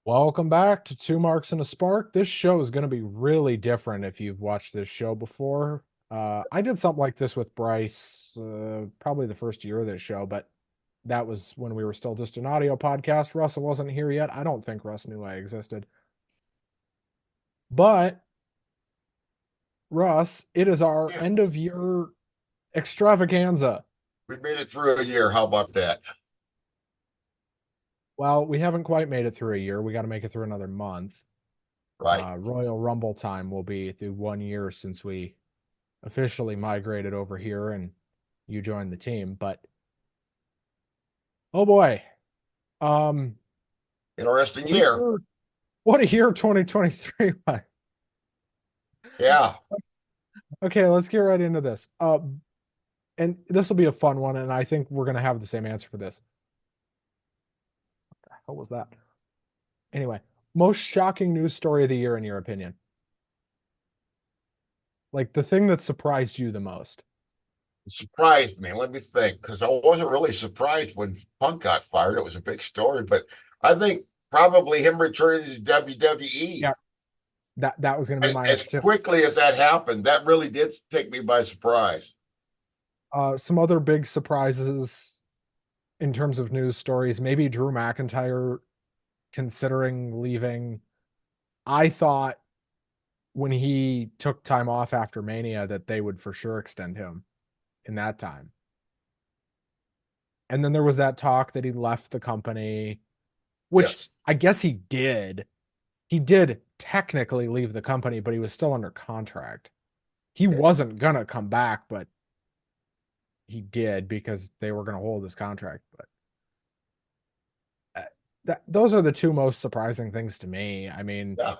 Welcome back to Two Marks and a Spark. This show is going to be really different if you've watched this show before. I did something like this with Bryce probably the first year of this show, but that was when we were still just an audio podcast. Russell wasn't here yet. I don't think Russ knew I existed. But, Russ, it is our Yeah, end of year extravaganza. we made it through a year. How about that? Well, we haven't quite made it through a year. We got to make it through another month. Right. Royal Rumble time will be through 1 year since we officially migrated over here and you joined the team. But oh boy, um, Interesting what a year. year! What a year 2023 was. Yeah. Okay, let's get right into this. And this will be a fun one, and I think we're gonna have the same answer for this. What was that? Anyway, most shocking news story of the year in your opinion? Like the thing that surprised you the most? It surprised me. Let me think, because I wasn't really surprised when Punk got fired. It was a big story, but I think probably him returning to WWE Yeah, that was gonna be my as answer too. quickly as that happened, that really did take me by surprise. Some other big surprises in terms of news stories. Maybe Drew McIntyre considering leaving. I thought when he took time off after Mania that they would for sure extend him in that time. And then there was that talk that he left the company, which Yes. I guess he did. He did technically leave the company, but he was still under contract. He wasn't going to come back, but he did because they were going to hold his contract. But those are the two most surprising things to me. I mean, Yeah.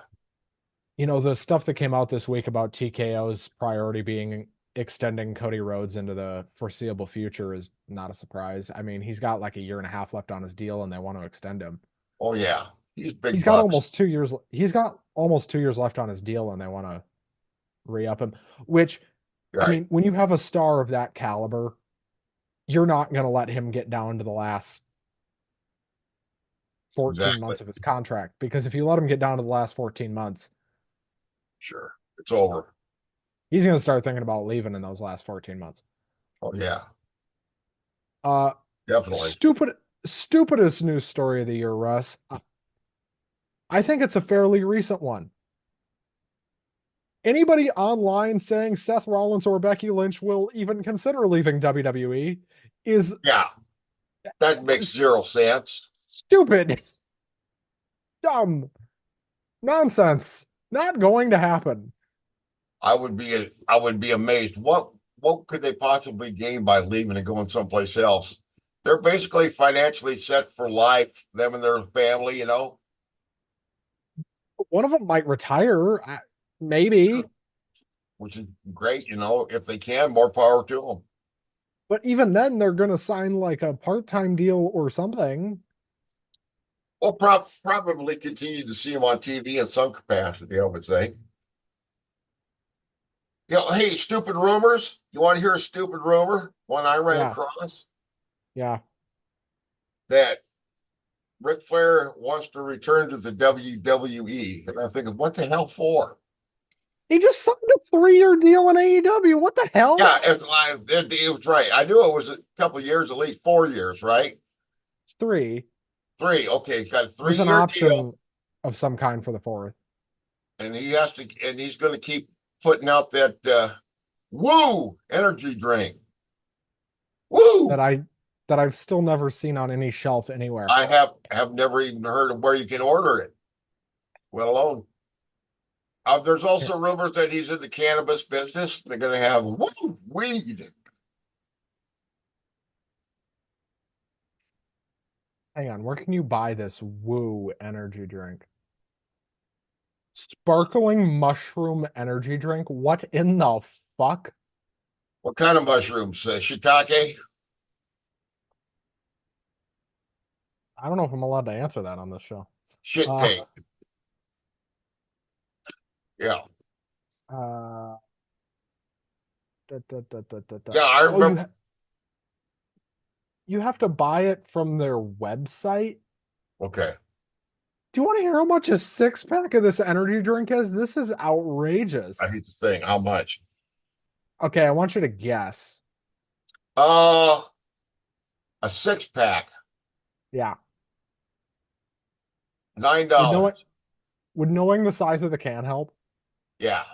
the stuff that came out this week about TKO's priority being extending Cody Rhodes into the foreseeable future is not a surprise. I mean, he's got like a year and a half left on his deal and they want to extend him. Oh yeah. He's He's big got bucks. almost 2 years. He's got almost 2 years left on his deal and they want to re-up him, which, I Right. mean, when you have a star of that caliber, you're not going to let him get down to the last 14 Exactly. months of his contract because if you let him get down to the last 14 months, Sure. It's over. he's going to start thinking about leaving in those last 14 months. Oh yeah. Uh, Definitely. stupidest news story of the year, Russ. I think it's a fairly recent one. Anybody online saying Seth Rollins or Becky Lynch will even consider leaving WWE is Yeah. That makes zero sense. stupid, dumb, nonsense. Not going to happen. I would be amazed. What could they possibly gain by leaving and going someplace else? They're basically financially set for life, them and their family. One of them might retire, maybe, Which is great, if they can, more power to them. but even then, they're going to sign like a part-time deal or something. We'll probably continue to see them on TV in some capacity, I would think. Hey, stupid rumors. You want to hear a stupid rumor? One I ran Yeah, across yeah. that Ric Flair wants to return to the WWE. And I think, what the hell for? He just signed a 3-year deal in AEW. What the hell? Yeah, it was right. I knew it was a couple of years, at least 4 years, right? It's three Three. Okay, got a with an 3-year deal, option of some kind for the fourth. and he's going to keep putting out that woo energy drink. that Woo! I that I've still never seen on any shelf anywhere. I have never even heard of where you can order it, let alone. There's Here, also rumors that he's in the cannabis business. They're going to have woo weed. hang on, where can you buy this Woo energy drink? Sparkling mushroom energy drink? What in the fuck? What kind of mushrooms? Shiitake? I don't know if I'm allowed to answer that on this show. Shit Uh, take. Yeah. uh, da. Yeah, I Oh, remember. you have to buy it from their website. Okay. Do you want to hear how much a six pack of this energy drink is? This is I outrageous. hate to think how much. Okay, I want you to guess. Uh, a six pack, Yeah. nine Would know it dollars. would knowing the size of the can help? Yeah,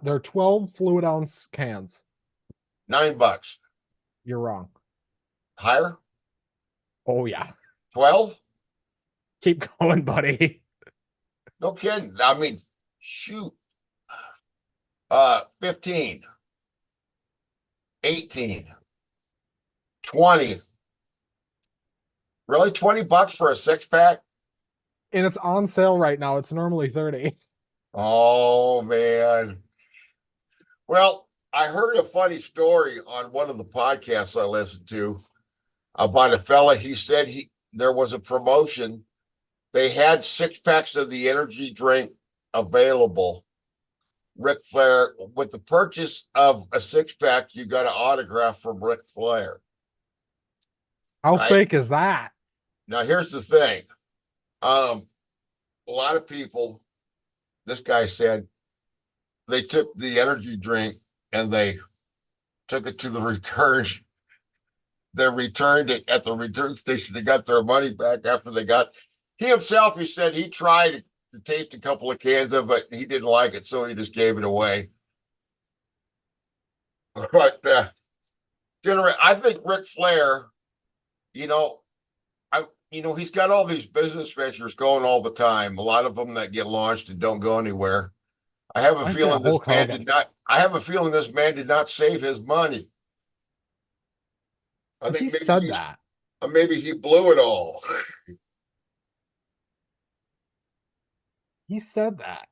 They're 12 fluid ounce cans. $9. You're wrong. Higher? Oh yeah. 12? Keep going, buddy. No kidding. I mean, shoot. 15, 18, 20. Really? $20 for a six pack? And it's on sale right now. It's normally 30. Oh man. Well, I heard a funny story on one of the podcasts I listened to about a fella. He said there was a promotion. They had six packs of the energy drink available. Ric Flair, with the purchase of a six pack, you got an autograph from Ric Flair, How right? fake is that? Now, here's the thing. Um, a lot of people, this guy said, they took the energy drink and they took it to the return. They returned it at the return station. They got their money back after they got. He himself, he said he tried to taste a couple of cans of it. He didn't like it, so he just gave it away. But I think Ric Flair, you know, he's got all these business ventures going all the time. A lot of them that get launched and don't go anywhere. I have a I think feeling this Hulk man Hogan. did not. I have a feeling this man did not save his money. I He think said that. maybe he blew it all. He said that.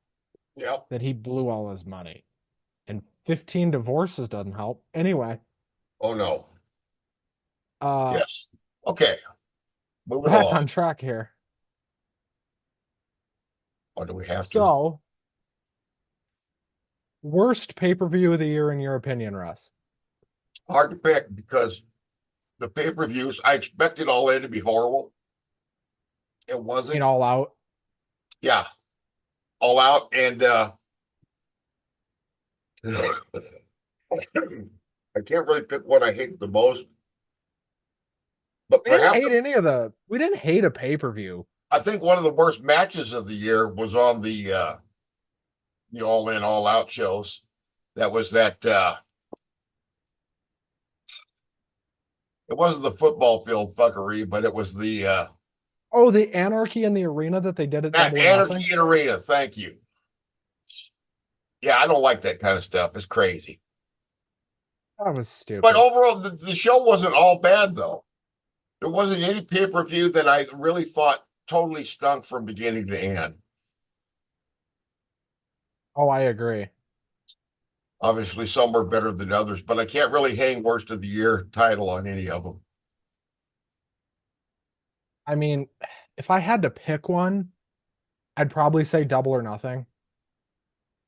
Yep. That he blew all his money. And 15 divorces doesn't help. Anyway, Oh no. uh Yes. Okay. Moving back along. on track here. Or do we have to? So, worst pay-per-view of the year in your opinion, Russ? Hard to pick because the pay-per-views, I expected all in to be horrible. It In wasn't. All Out. Yeah. All out and I can't really pick what I hate the most, but perhaps We didn't hate a pay-per-view. I think one of the worst matches of the year was on the all in all out shows. That was that it wasn't the football field fuckery, but it was the Oh, the Anarchy in the Arena that they did at that Double or Nothing? Anarchy in Arena. Thank you. Yeah, I don't like that kind of stuff. It's crazy. That was But stupid. overall, the show wasn't all bad though. There wasn't any pay-per-view that I really thought totally stunk from beginning to end. Oh, I agree. Obviously, some were better than others, but I can't really hang worst of the year title on any of them. I mean, if I had to pick one, I'd probably say Double or Nothing.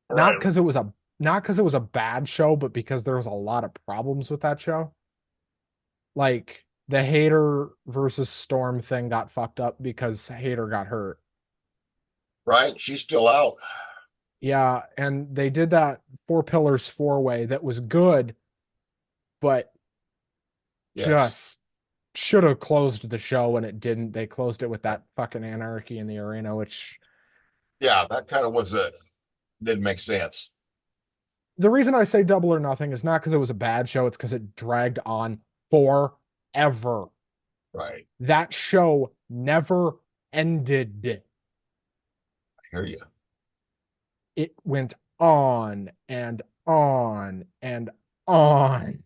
Not Right. because it was a not because it was a bad show, but because there was a lot of problems with that show. Like the Hater versus Storm thing got fucked up because Hater got hurt. Right? She's still out. Yeah, and they did that Four Pillars four way that was good, but Yes. just should have closed the show and it didn't. They closed it with that fucking Anarchy in the Arena, which Yeah, that kind of was a didn't make sense. the reason I say Double or Nothing is not because it was a bad show, it's because it dragged on forever. Right. That show never ended. I hear you. It went on and on and on.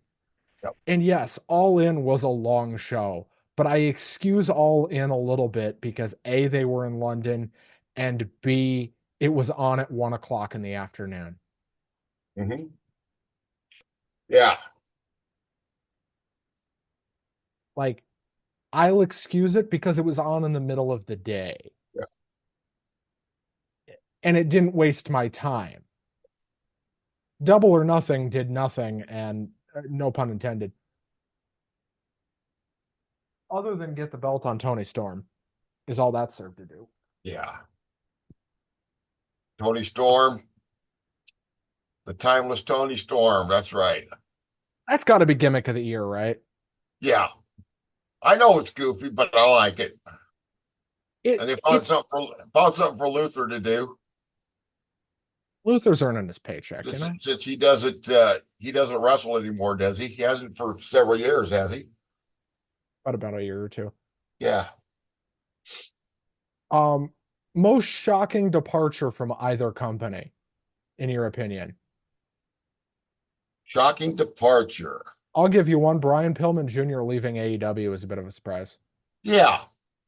Yep. And yes, All In was a long show, but I excuse All In a little bit because A, they were in London, and B, it was on at 1 o'clock in the afternoon. Hmm. Yeah. Like, I'll excuse it because it was on in the middle of the day Yeah. and it didn't waste my time. Double or Nothing did nothing, and no pun intended, other than get the belt on Tony Storm. is all that served to do. Yeah. Tony Storm, the timeless Tony Storm. That's right. That's got to be gimmick of the year, right? Yeah. I know it's goofy, but I like it. And they It's found something for Luther to do. Luther's earning his paycheck, you know? Since he doesn't wrestle anymore, does he? He hasn't for several years, has he? About a year or two. Yeah. Um, Most shocking departure from either company, in your opinion? Shocking departure. I'll give you one. Brian Pillman Jr. leaving AEW is a bit of a surprise. Yeah,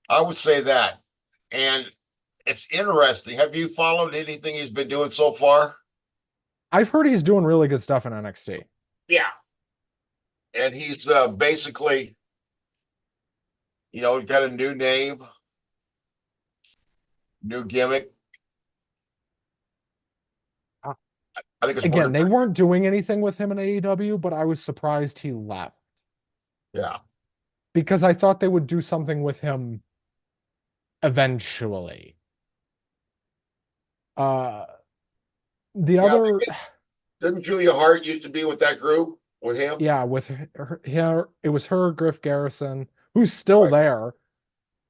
I would say that. And it's interesting. Have you followed anything he's been doing so far? I've heard he's doing really good stuff in NXT. Yeah. And he's basically, got a new name, new gimmick. Uh, I think it's Again, working they pretty weren't doing anything with him in AEW, but I was surprised he left good. Yeah. because I thought they would do something with him eventually. Uh, the Yeah. other, Didn't Julia Hart used to be with that group with him? yeah, with her, it was her, Griff Garrison, who's still Right. there,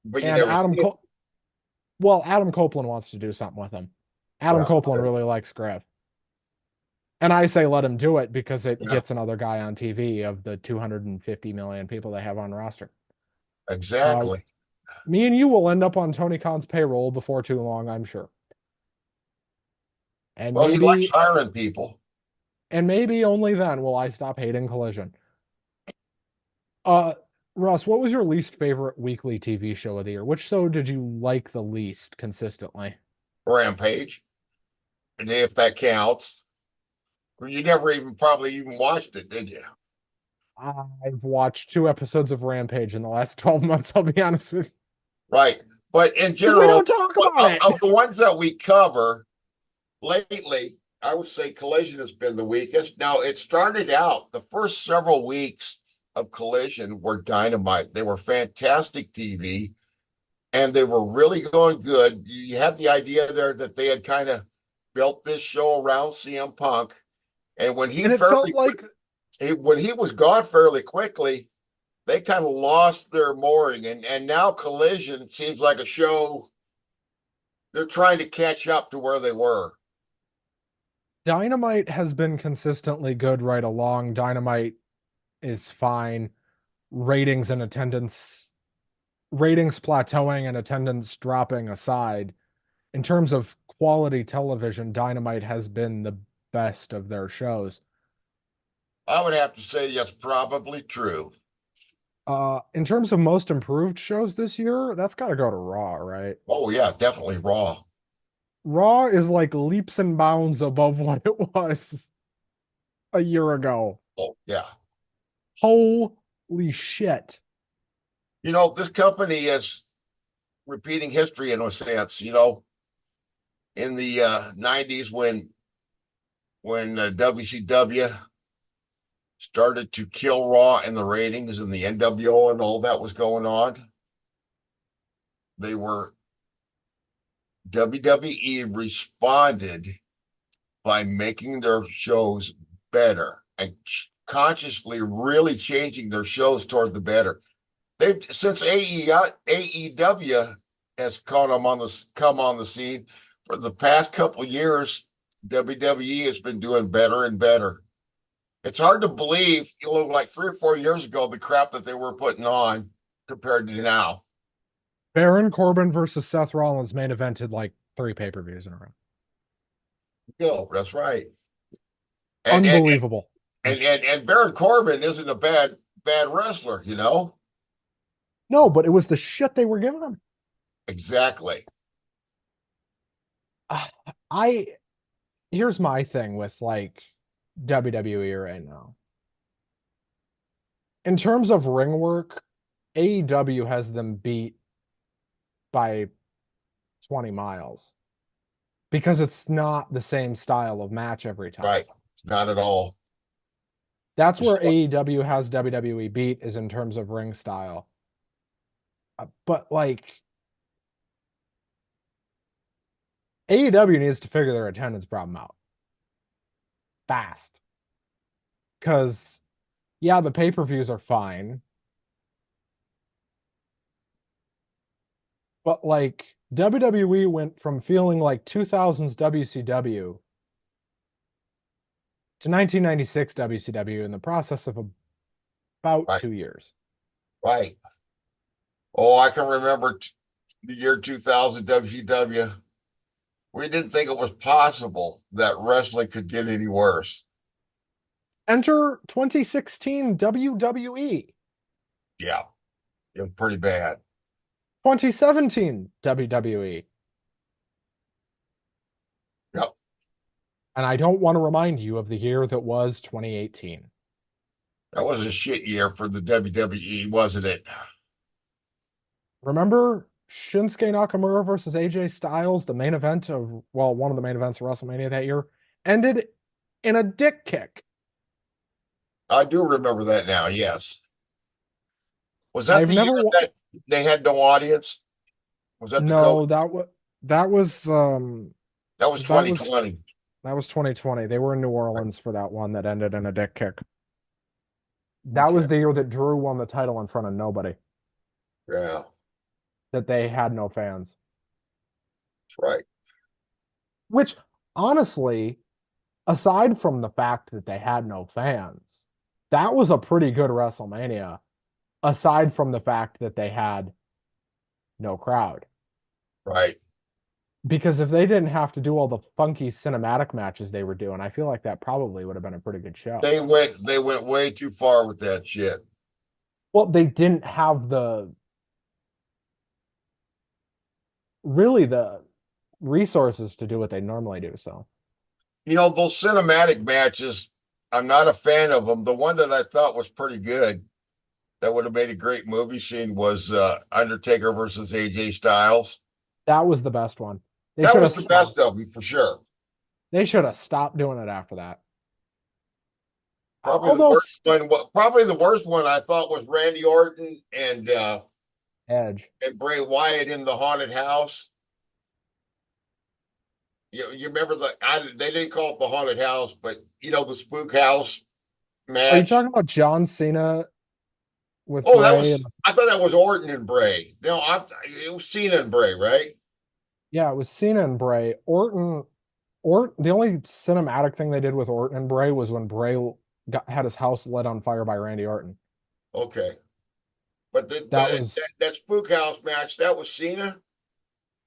But you and never see it. Well, Adam Copeland wants to do something with him. Adam Well, Copeland really likes Griff. And I say let him do it because it yeah, gets another guy on TV of the 250 million people they have on roster. Uh, exactly. Me and you will end up on Tony Khan's payroll before too long, I'm sure. And Well, he likes maybe, hiring people. and maybe only then will I stop hating Collision. Uh, Russ, what was your least favorite weekly TV show of the year? Which show did you like the least consistently? Rampage, if that counts. You never even probably even watched it, did you? I've watched 2 episodes of Rampage in the last 12 months, I'll be honest with you. Right. But in Because we don't general, talk about it. of the ones that we cover lately, I would say Collision has been the weakest. Now, it started out the first several weeks of Collision were dynamite. They were fantastic TV and they were really going good. You had the idea there that they had kind of built this show around CM Punk. And And it felt like when he was gone fairly quickly, they kind of lost their mooring. And now Collision seems like a show they're trying to catch up to where they were. Dynamite has been consistently good right along. Dynamite is fine. Ratings and attendance, ratings plateauing and attendance dropping aside, in terms of quality television, Dynamite has been the best of their shows. I would have to say that's probably true. In terms of most improved shows this year, that's got to go to Raw, right? Oh yeah, definitely Raw. Raw is like leaps and bounds above what it was a year ago. Oh yeah. Holy shit. This company is repeating history in a sense. In the 90s when WCW started to kill Raw in the ratings and the NWO and all that was going on, they were WWE responded by making their shows better and consciously really changing their shows toward the better. They've since AEW has come on the scene for the past couple of years. WWE has been doing better and better. It's hard to believe, like 3 or 4 years ago, the crap that they were putting on compared to now. Baron Corbin versus Seth Rollins main evented like 3 pay-per-views in a row. That's right. And and Unbelievable. and Baron Corbin isn't a bad wrestler. No, but it was the shit they were giving him. Exactly. I Here's my thing with like WWE right now. In terms of ring work, AEW has them beat by 20 miles because it's not the same style of match every time. Right. Not at all. That's where AEW has WWE beat is in terms of ring style. But like AEW needs to figure their attendance problem out fast. Because, yeah, the pay per views are fine, but like WWE went from feeling like 2000s WCW to 1996 WCW in the process of about Right, 2 years. right. Oh, I can remember the year 2000 WCW. We didn't think it was possible that wrestling could get any worse. Enter 2016 WWE, Yeah, it was pretty bad. 2017 WWE. Yep, And I don't want to remind you of the year that was 2018. that was a shit year for the WWE, wasn't it? Remember Shinsuke Nakamura versus AJ Styles, the main event of, well, one of the main events of WrestleMania that year, ended in a dick kick. I do remember that now. Yes. Was that I've the year never wa- that they had no audience? Was that the COVID? no, that was That was that was 2020. that was 2020. They were in New Orleans for that one that ended in a dick kick. That Okay. was the year that Drew won the title in front of nobody, Yeah, that they had no fans. that's right. Which honestly, aside from the fact that they had no fans, that was a pretty good WrestleMania, aside from the fact that they had no crowd. Right. Because if they didn't have to do all the funky cinematic matches they were doing, I feel like that probably would have been a pretty good show. They went way too far with that shit. Well, they didn't have the resources to do what they normally do. So Those cinematic matches, I'm not a fan of them. The one that I thought was pretty good, that would have made a great movie scene, was Undertaker versus AJ Styles. that was the best one. They That should was have the best stopped. of them for sure. They should have stopped doing it after that. Probably the Although worst one. Probably the worst one I thought was Randy Orton Edge. and Bray Wyatt in the haunted house. You remember they didn't call it the haunted house, but the spook house Are you match. talking about John Cena with Oh, that Bray? was I thought that was Orton and Bray. No, it was Cena and Bray, right? Yeah, it was Cena and Bray. The only cinematic thing they did with Orton and Bray was when Bray had his house lit on fire by Randy Orton. Okay, but That was that spook house match, that was Cena.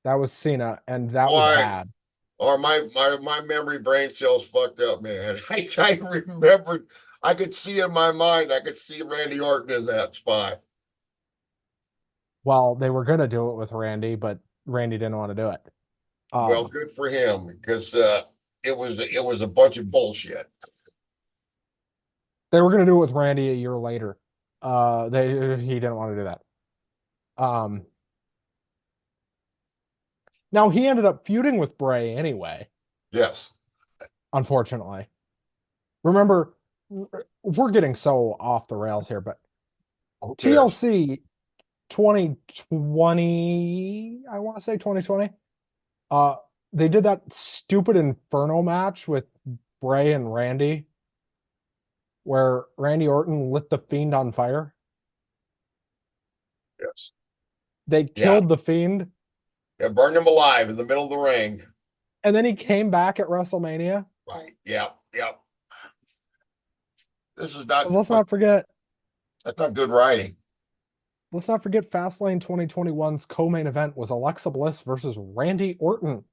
that was Cena, and that was Or bad. or my memory brain cells fucked up, man. I remembered. I could see in my mind. I could see Randy Orton in that spot. Well, they were gonna do it with Randy, but Randy didn't want to do it. Well, Um, good for him because it was a bunch of bullshit. they were gonna do it with Randy a year later. He didn't want to do that. Um, Now he ended up feuding with Bray anyway, Yes. unfortunately. Remember, we're getting so off the rails here, but Who cares? TLC 2020, I want to say 2020. Uh, they did that stupid Inferno match with Bray and Randy, where Randy Orton lit the Fiend on fire. Yes. They Yeah. killed the Fiend, Yeah. Burned him alive in the middle of the ring. and then he came back at WrestleMania. Right. Yeah. Yeah. This is 'Cause not. That's not good writing. let's not forget Fastlane 2021's co-main event was Alexa Bliss versus Randy Orton.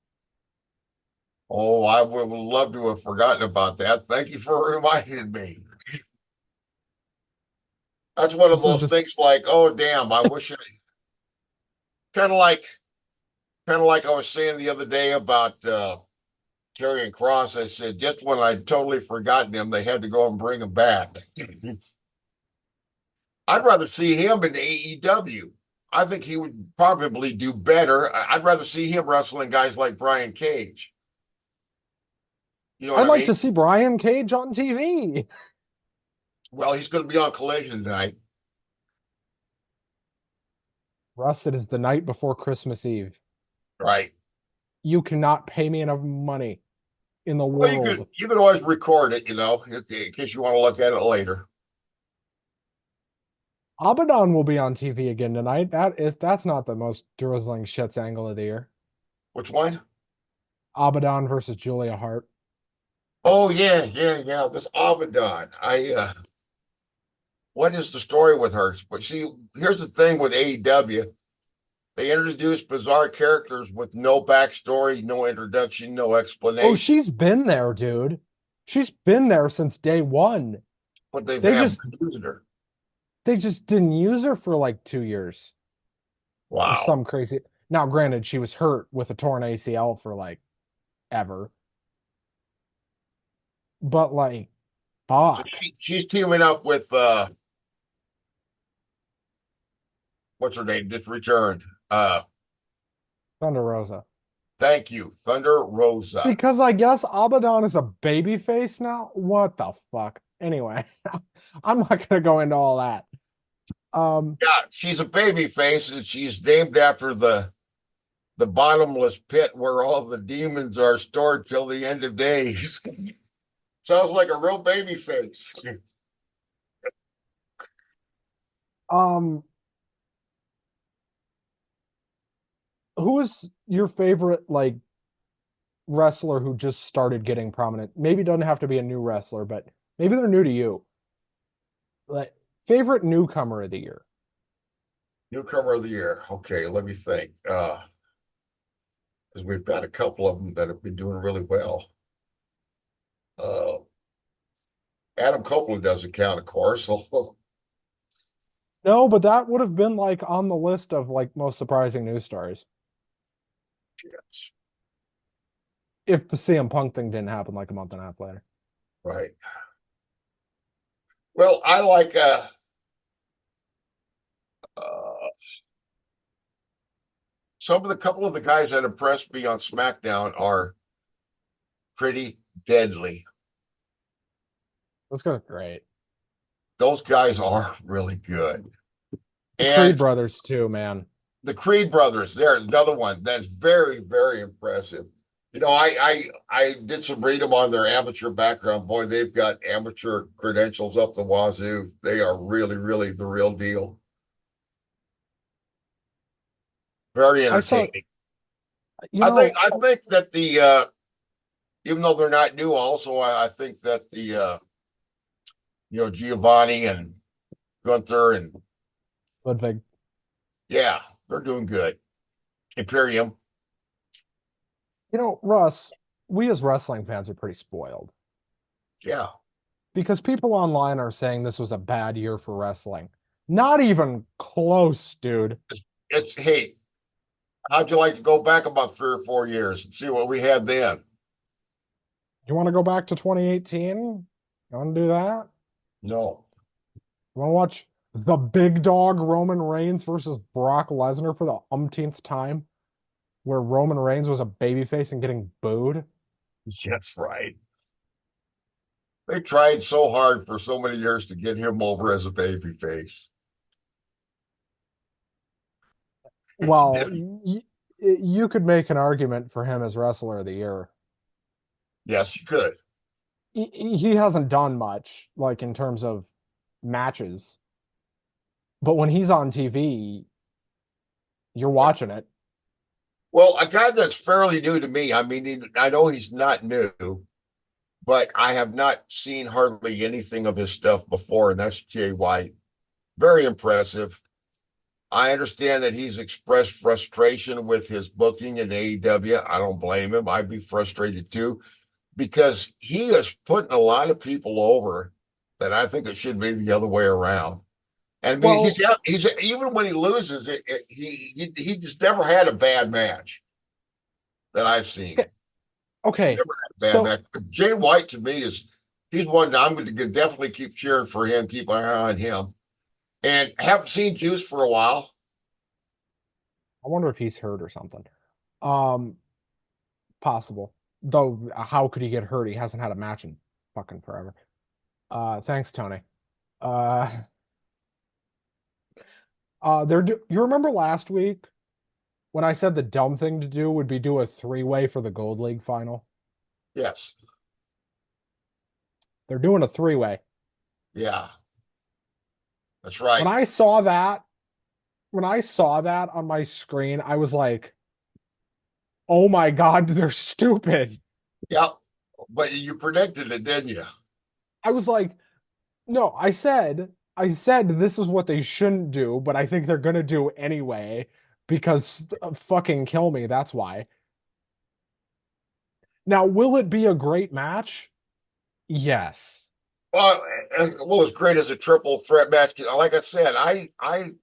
Oh, I would love to have forgotten about that. Thank you for reminding me. That's one of This is those just things like, oh damn, I wish it kind of like I was saying the other day about Karrion Cross. I said just when I'd totally forgotten him, they had to go and bring him back. I'd rather see him in AEW. I think he would probably do better. I'd rather see him wrestling guys like Brian Cage. You know what I'd I like mean? to see Brian Cage on TV. Well, he's going to be on Collision tonight. Russ, it is the night before Christmas Eve. Right. You cannot pay me enough money in the Well, world. you could always record it, in case you want to look at it later. Abaddon will be on TV again tonight. That's not the most drizzling shits angle of the year. Which one? Abaddon versus Julia Hart. Oh yeah, yeah, yeah. This Abaddon. What is the story with her? But see, here's the thing with AEW. They introduce bizarre characters with no backstory, no introduction, no Oh, explanation. she's been there, dude. She's been there since day one. But they've They have just used her. they just didn't use her for like 2 years or Wow. some crazy. Now, granted, she was hurt with a torn ACL for like ever, but like, So fuck, she's teaming up with what's her name? Just returned. Thunder Rosa. Thank you, Thunder Rosa. Because I guess Abaddon is a baby face now. What the fuck? Anyway, I'm not gonna go into all that. Um, Yeah, she's a baby face, and she's named after the bottomless pit where all the demons are stored till the end of days. Sounds like a real baby face. um, who is your favorite like wrestler who just started getting prominent? Maybe it doesn't have to be a new wrestler, but maybe they're new to you. Like favorite newcomer of the year. Newcomer of the year. Okay, let me think. Because we've got a couple of them that have been doing really well. Uh, Adam Copeland doesn't count, of course. No, but that would have been like on the list of like most surprising news stories Yes, if the CM Punk thing didn't happen like a month and a half later. right. Well, I like uh, some of the couple of the guys that impressed me on SmackDown are pretty deadly. Let's go great. Those guys are really good. The Creed And brothers too, man. the Creed brothers, there's another one that's very, very impressive. I did some read them on their amateur background. Boy, they've got amateur credentials up the wazoo. They are really, really the real deal. Very I saw, entertaining. you know, I think that the even though they're not new, also I think that the Giovanni and Gunther and Ludwig, yeah, they're doing good. Imperium, Russ, we as wrestling fans are pretty spoiled yeah. because people online are saying this was a bad year for wrestling. Not even close, dude. It's hey, how'd you like to go back about 3 or 4 years and see what we had then? You want to go back to 2018? You want to do that? No. You want to watch the big dog Roman Reigns versus Brock Lesnar for the umpteenth time, where Roman Reigns was a babyface and getting booed? That's right. They tried so hard for so many years to get him over as a baby face. Well, you could make an argument for him as wrestler of the year. Yes, you could. He hasn't done much, like in terms of matches, but when he's on TV, you're watching it. Well, a guy that's fairly new to me, I mean, I know he's not new, but I have not seen hardly anything of his stuff before, and that's Jay White. Very impressive. I understand that he's expressed frustration with his booking in AEW. I don't blame him. I'd be frustrated too, because he is putting a lot of people over that I think it should be the other way around. And I mean, Well, he's even when he loses, he just never had a bad match that I've seen. okay, okay. Never had a bad So match. Jay White to me is he's one that I'm going to definitely keep cheering for him, keep my eye on him. And haven't seen Juice for a while. I wonder if he's hurt or something. Um, Possible. Though, how could he get hurt? He hasn't had a match in fucking forever. Thanks, Tony. Uh, you remember last week? when I said the dumb thing to do would be do a three-way for the Gold League final. Yes. They're doing a three-way. Yeah, that's When right. I saw that, when I saw that on my screen, I was like, "Oh my God, they're stupid." Yep. But you predicted it, didn't you? I was like, "No, I said this is what they shouldn't do, but I think they're gonna do anyway because fucking kill me, that's why." Now, will it be a great match? Yes. Well, as great as a triple threat match, like I said, I'm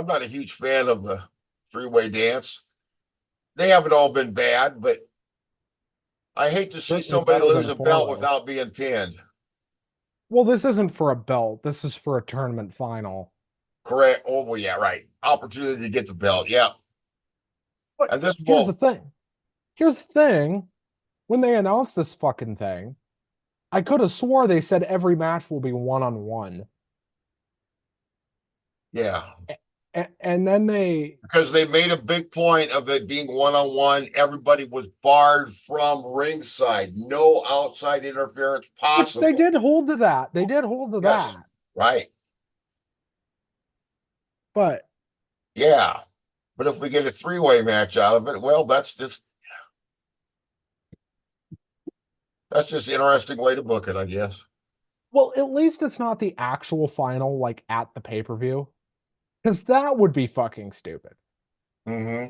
not a huge fan of the three-way dance. They haven't all been bad, but I hate to see Certainly somebody better lose than a belt four-way. without being pinned. Well, this isn't for a belt. This is for a tournament final. Correct. Oh, well, yeah, right. Opportunity to get the belt. Yeah. But And this here's the won't. thing. Here's the thing. When they announced this fucking thing, I could have swore they said every match will be one-on-one. Yeah. And then they, Because they made a big point of it being one-on-one. Everybody was barred from ringside. No outside interference which they possible. did hold to that. They did hold to Yes. that. Right. But Yeah. But if we get a three-way match out of it, well, that's just interesting way to book it, I guess. well, at least it's not the actual final like at the pay-per-view. Because that would be fucking stupid. Hmm.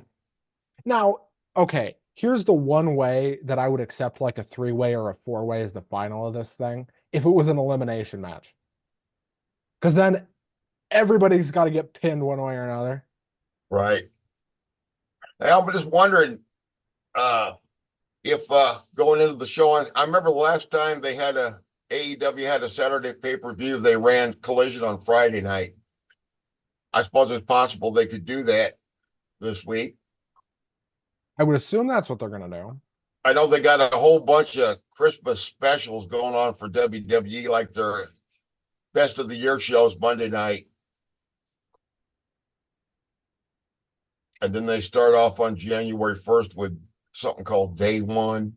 Now, okay, here's the one way that I would accept like a three-way or a four-way as the final of this thing if it was an elimination match. Because then everybody's got to get pinned one way or another. Right. Now, I'm just wondering uh, if going into the show, I remember the last time they had AEW had a Saturday pay-per-view, they ran Collision on Friday night. I suppose it's possible they could do that this week. I would assume that's what they're going to do. I know they got a whole bunch of Christmas specials going on for WWE, like their best of the year shows Monday night. And then they start off on January 1st with something called Day One.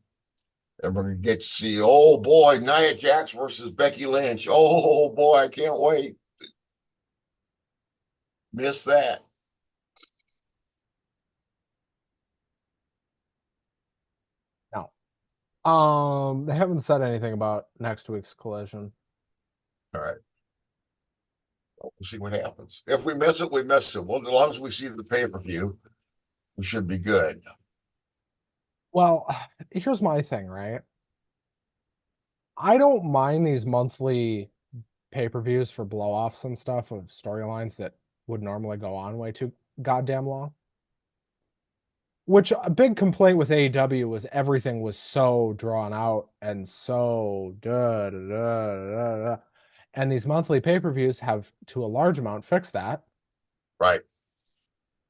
And we're going to get to see, oh boy, Nia Jax versus Becky Lynch. Oh boy, I can't wait. Miss that. No. They haven't said anything about next week's collision. All right. We'll see what happens. If we miss it, we miss it. Well, as long as we see the pay-per-view, we should be good. Well, here's my thing, right? I don't mind these monthly pay-per-views for blow-offs and stuff of storylines that would normally go on way too goddamn long. Which a big complaint with AEW was everything was so drawn out and so da da da da da. And these monthly pay-per-views have, to a large amount, fixed that. Right.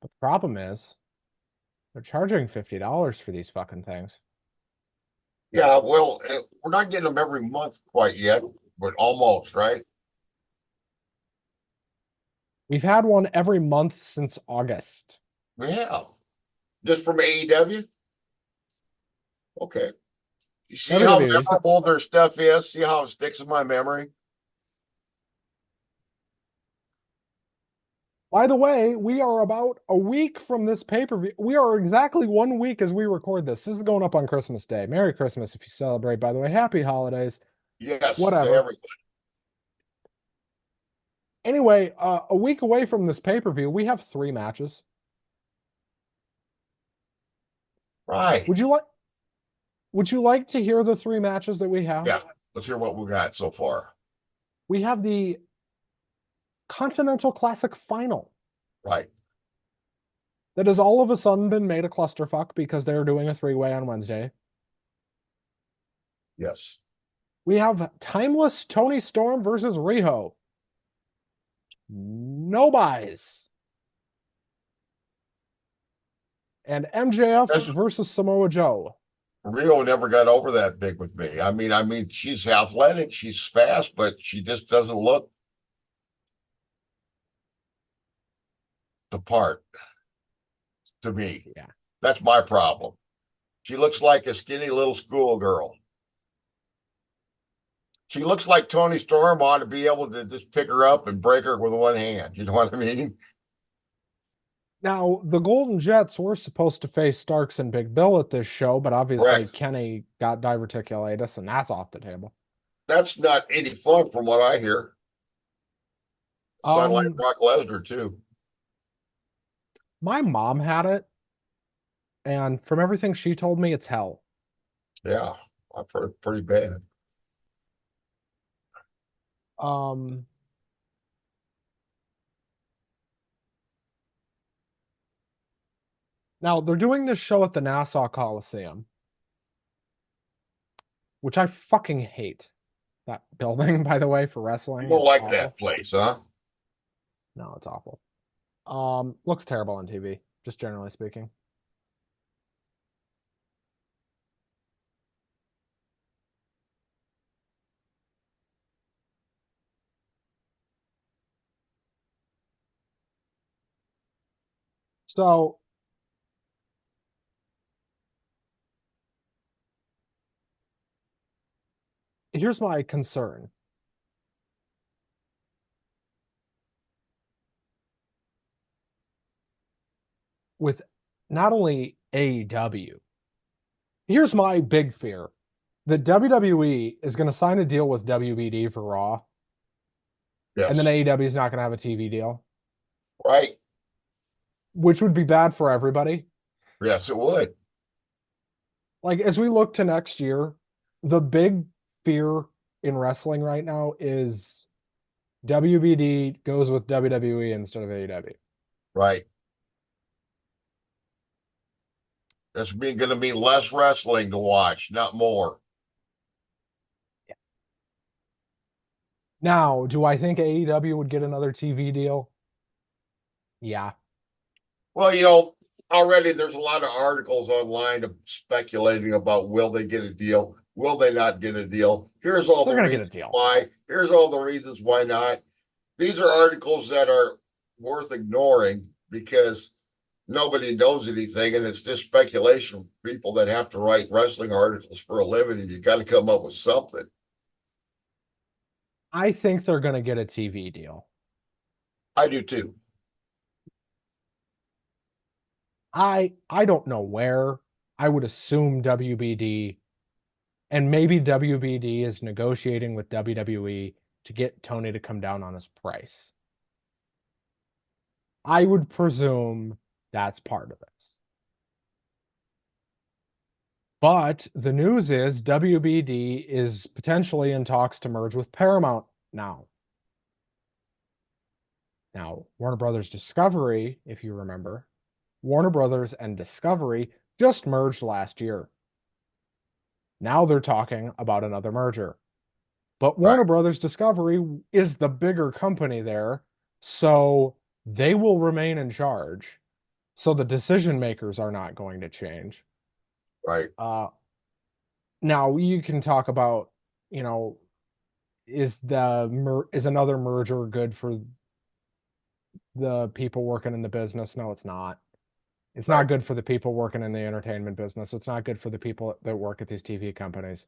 But the problem is they're charging $50 for these fucking things. Yeah, well, we're not getting them every month quite yet, but almost, right? We've had one every month since August. We have. Just from AEW? Okay. You see how WWE used to. memorable their stuff is? See how it sticks in my memory? By the way, we are about a week from this pay-per-view. We are exactly 1 week as we record this. This is going up on Christmas Day. Merry Christmas if you celebrate, by the way. Happy holidays. Yes, to Whatever. everyone. Anyway, a week away from this pay-per-view, we have three matches. Right. Would you like would you like to hear the three matches that we have? Yeah. Let's hear what we got so far. We have the Continental Classic final Right. that has all of a sudden been made a clusterfuck because they're doing a three-way on Wednesday. Yes. We have Timeless Tony Storm versus Riho. No buys. And MJF That's, versus Samoa Joe. Rio never got over that big with me. I mean, she's athletic, she's fast, but she just doesn't look the part. to me. Yeah. That's my problem. She looks like a skinny little schoolgirl. She looks like Tony Storm ought to be able to just pick her up and break her with one hand. You know what I mean? Now, the Golden Jets were supposed to face Starks and Big Bill at this show, but obviously Correct. Kenny got diverticulitis, and that's off the table. That's not any fun from what I hear. Sound like Um, Brock Lesnar too. my mom had it, and from everything she told me, it's hell. Yeah, I've heard pretty bad. Um, now they're doing this show at the Nassau Coliseum, which I fucking hate. That building, by the way, for You wrestling, don't it's like that awful. place, huh? No, it's awful. Looks terrible on TV, just generally speaking. So here's my concern with not only AEW. Here's my big fear that WWE is going to sign a deal with WBD for Raw, and then Yes. AEW is not going to have a TV deal, Right? which would be bad for everybody. Yes, it would. Like, as we look to next year, the big fear in wrestling right now is WBD goes with WWE instead of AEW. Right. Going to be less wrestling to watch, not more. Now, do I think AEW would get another TV deal? Yeah. Well, already there's a lot of articles online speculating about will they get a deal? Will they not get a deal? Here's all They're the going to get a reasons deal. why. Here's all the reasons why not. These are articles that are worth ignoring because nobody knows anything and it's just speculation from people that have to write wrestling articles for a living and you got to come up with something. I think they're going to get a TV deal. I do too. I don't know where. I would assume WBD, and maybe WBD is negotiating with WWE to get Tony to come down on his price. I would presume that's part of this. But the news is WBD is potentially in talks to merge with Paramount now. Now, Warner Brothers Discovery, if you remember, Warner Brothers and Discovery just merged last year. Now they're talking about another merger. But Right, Warner Brothers Discovery is the bigger company there, so they will remain in charge. So the decision makers are not going to change. right. Now you can talk about, you know, is another merger good for the people working in the business? No, it's not. It's not Right. good for the people working in the entertainment business. It's not good for the people that work at these TV companies.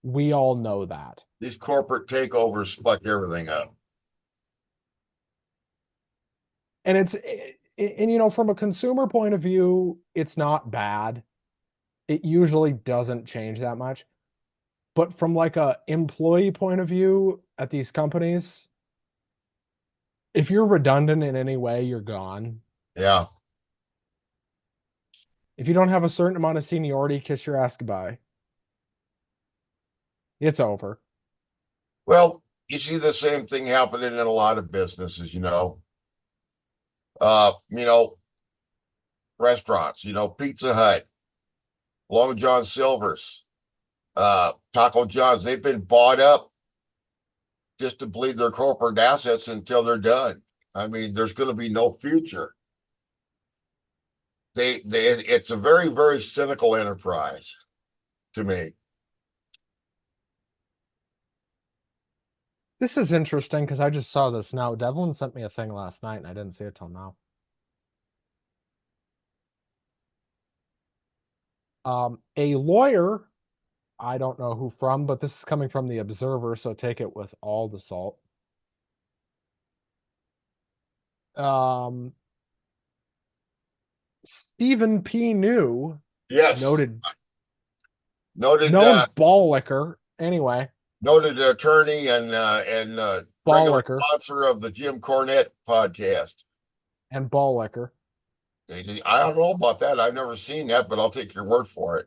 We all know that. These corporate takeovers fuck everything up. And from a consumer point of view, it's not bad. It usually doesn't change that much. But from like a employee point of view at these companies, if you're redundant in any way, you're gone. Yeah. If you don't have a certain amount of seniority, kiss your ass goodbye. It's over. Well, you see the same thing happening in a lot of businesses, Uh, you know, restaurants, Pizza Hut, Long John Silver's, Taco John's, they've been bought up just to bleed their corporate assets until they're done. I mean, there's going to be no future. It's a very, very cynical enterprise to me. This is interesting because I just saw this now. Devlin sent me a thing last night and I didn't see it till now. A lawyer, I don't know who from, but this is coming from the Observer, so take it with all the salt. Um, Stephen P. New, Yes, noted noted known ball licker. Anyway, noted attorney and ball regular licker sponsor of the Jim Cornette podcast. and ball licker. I don't know about that. I've never seen that, but I'll take your word for it.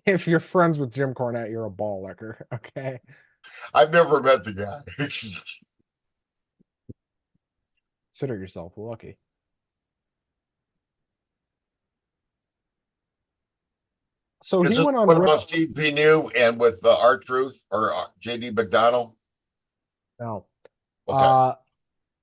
If you're friends with Jim Cornette, you're a ball licker. Okay. I've never met the guy. Consider yourself lucky. So Is he this went on what Rip. about Steve P. New and with Art Truth or JD McDonald? No. Okay.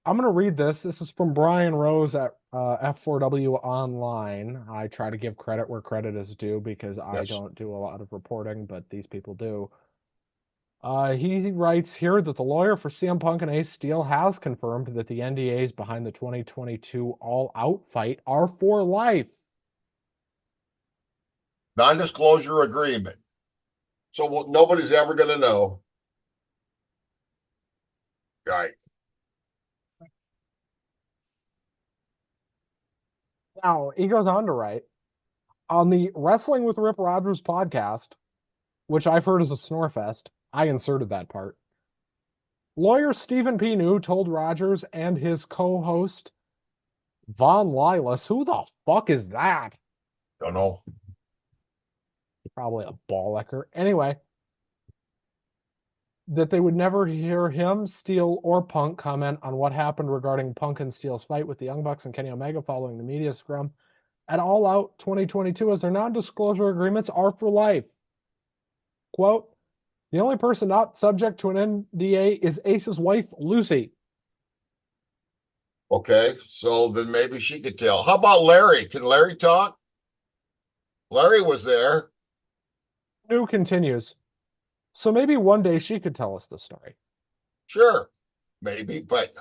I'm going to read this. This is from Brian Rose at F4W Online. I try to give credit where credit is due because I Yes. don't do a lot of reporting, but these people do. He writes here that the lawyer for CM Punk and Ace Steel has confirmed that the NDAs behind the 2022 All Out fight are for life. Non-disclosure agreement. So nobody's ever going to know. Right. Now, he goes on to write on the Wrestling with Rip Rogers podcast, which I've heard is a snorefest. I inserted that part. Lawyer Stephen P. New told Rogers and his co-host Von Lilas, who the fuck is that? Don't know. Probably a ballicker. Anyway, that they would never hear him, Steel, or Punk comment on what happened regarding Punk and Steel's fight with the Young Bucks and Kenny Omega following the media scrum at All Out 2022, as their non-disclosure agreements are for life. Quote, the only person not subject to an NDA is Ace's wife, Lucy. Okay. So then maybe she could tell. How about Larry? Can Larry talk? Larry was there. New continues. So maybe one day she could tell us the story. Sure. Maybe. But,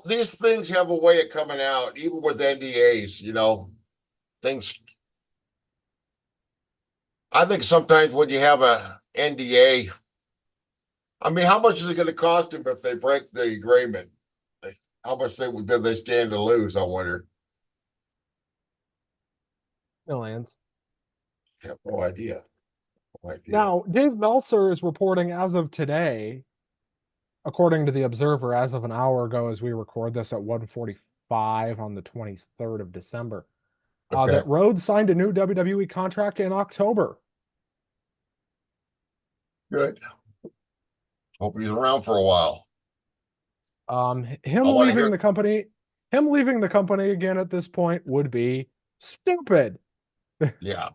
these things have a way of coming out, even with NDAs, things. I think sometimes when you have a NDA, I mean, how much is it going to cost them if they break the agreement? How much did they stand to lose? I wonder. Millions. I have no idea. No idea. Now, Dave Meltzer is reporting as of today, according to the Observer, as of an hour ago, as we record this at 1:45 on the 23rd of December, Okay. that Rhodes signed a new WWE contract in October. Good. Hope he's around for a while. I Him want to leaving hear. the company, him leaving the company again at this point would be stupid. Yeah.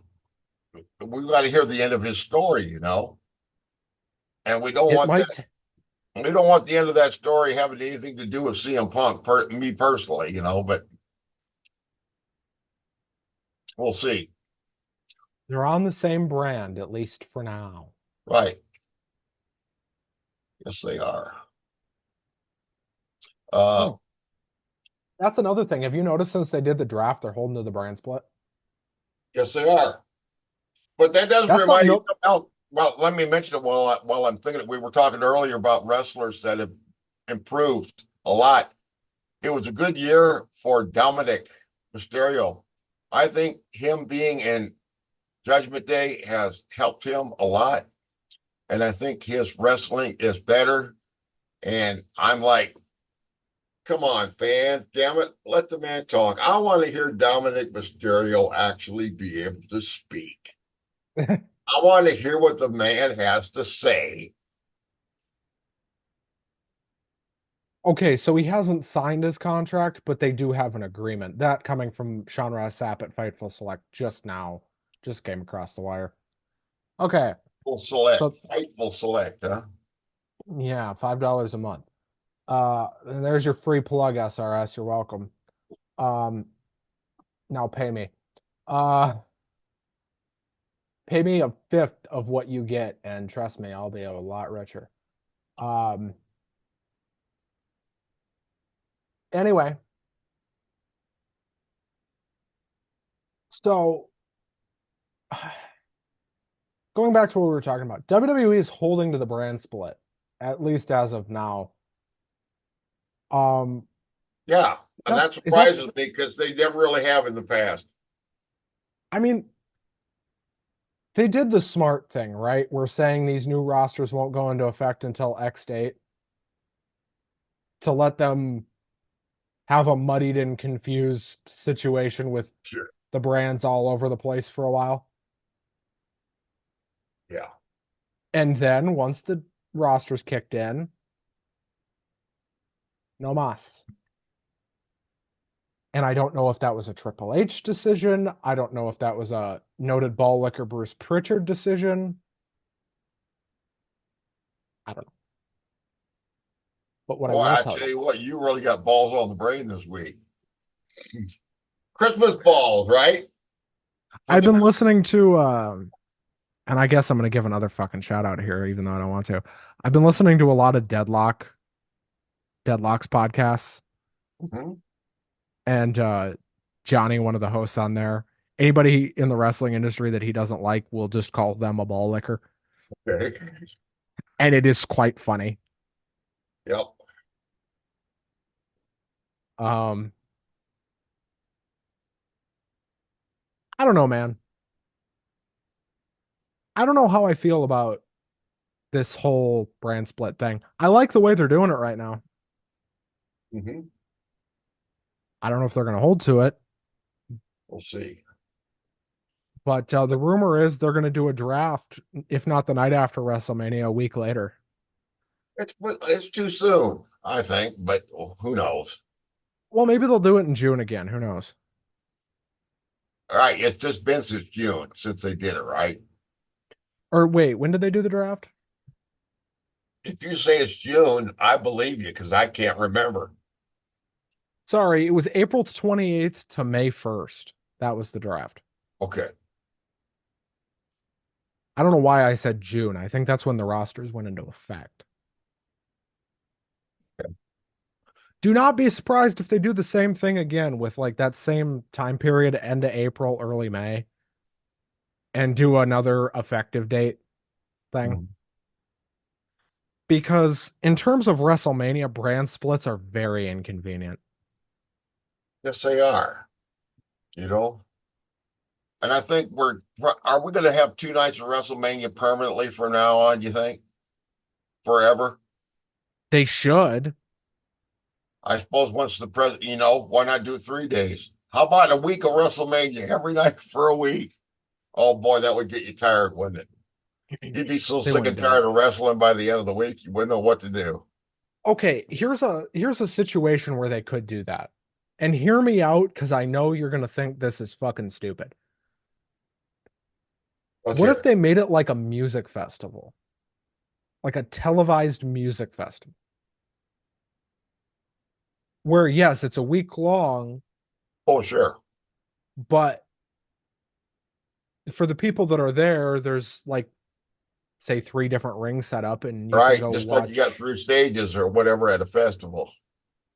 We've got to hear the end of his story. And we don't It want that. might. We don't want the end of that story having anything to do with CM Punk, me personally, but we'll see. They're on the same brand, at least for now. Right. Yes, they are. Uh, Oh, that's another thing. Have you noticed since they did the draft, they're holding to the brand split? yes, they are. But that does That's remind something. me No, of something else. Well, let me mention it while I'm thinking. We were talking earlier about wrestlers that have improved a lot. It was a good year for Dominic Mysterio. I think him being in Judgment Day has helped him a lot. And I think his wrestling is better. And I'm like, come on, fan, damn it, let the man talk. I want to hear Dominic Mysterio actually be able to speak. I want to hear what the man has to say. okay, so he hasn't signed his contract, but they do have an agreement. That coming from Sean Ross Sapp at Fightful Select just now, just came across the wire. Okay, Full select, so fightful select, huh? yeah, $5 a month. And there's your free plug, SRS. You're welcome. Um, now pay me. Uh, pay me a fifth of what you get, and trust me, I'll be a lot richer. Um, anyway, so going back to what we were talking about, WWE is holding to the brand split, at least as of now. Um, Yeah, and that is that? surprises me because they never really have in the past. I mean, they did the smart thing, right? We're saying these new rosters won't go into effect until X date to let them have a muddied and confused situation with Sure. the brands all over the place for a while. Yeah. And then once the rosters kicked in, no mas. And I don't know if that was a Triple H decision. I don't know if that was a noted ball licker Bruce Pritchard decision. I don't know. But what I Boy, will I tell tell you, you what, you really got balls on the brain this week. Christmas balls, right? For I've the been listening to, and I guess I'm going to give another fucking shout out here, even though I don't want to. I've been listening to a lot of Deadlock's podcasts, Mhm. and Johnny, one of the hosts on there, anybody in the wrestling industry that he doesn't like will just call them a ball licker. Okay. And it is quite funny. Yep. Um, I don't know, man. I don't know how I feel about this whole brand split thing. I like the way they're doing it right now. Hmm. I don't know if they're going to hold to it, We'll see. but the rumor is they're going to do a draft, if not the night after WrestleMania, a week later. It's too soon, I think, but who knows? Well, maybe they'll do it in June again. Who knows? All right, it's just been since June since they did it, right? Or wait, when did they do the draft? If you say it's June, I believe you because I can't remember. Sorry, it was April 28th to May 1st. That was the draft. Okay. I don't know why I said June. I think that's when the rosters went into effect. Do not be surprised if they do the same thing again with like that same time period, end of April, early May, and do another effective date thing. Mhm. Because in terms of WrestleMania, brand splits are very inconvenient. Yes, they are. You know, and I think are we going to have two nights of WrestleMania permanently from now on? You think forever? They should. I suppose once the president, why not do 3 days? How about a week of WrestleMania every night for a week? Oh boy, that would get you tired, wouldn't it? You'd be so They sick wouldn't and do it. tired of wrestling by the end of the week, you wouldn't know what to do. Okay, here's a situation where they could do that. And hear me out because I know you're gonna think this is fucking stupid. Let's What hear if it. they made it like a music festival? Like a televised music festival? Where yes, it's a week long, Oh, sure. but for the people that are there, there's like say three different rings set up and Right. Just like you got 3 stages or whatever at a festival.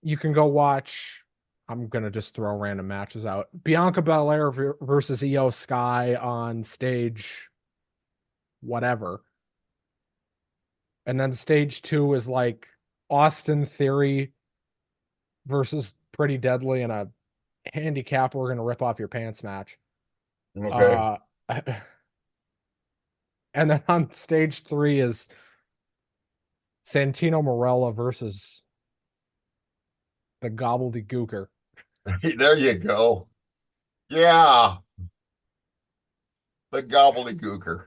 you can go watch. I'm gonna just throw random matches out. Bianca Belair versus Io Sky on stage, whatever, and then stage two is like Austin Theory versus Pretty Deadly in a handicap. We're gonna rip off your pants match. Okay. Uh, and then on stage three is Santino Marella versus the Gobbledygooker. There you go. Yeah. The gobbledygooker.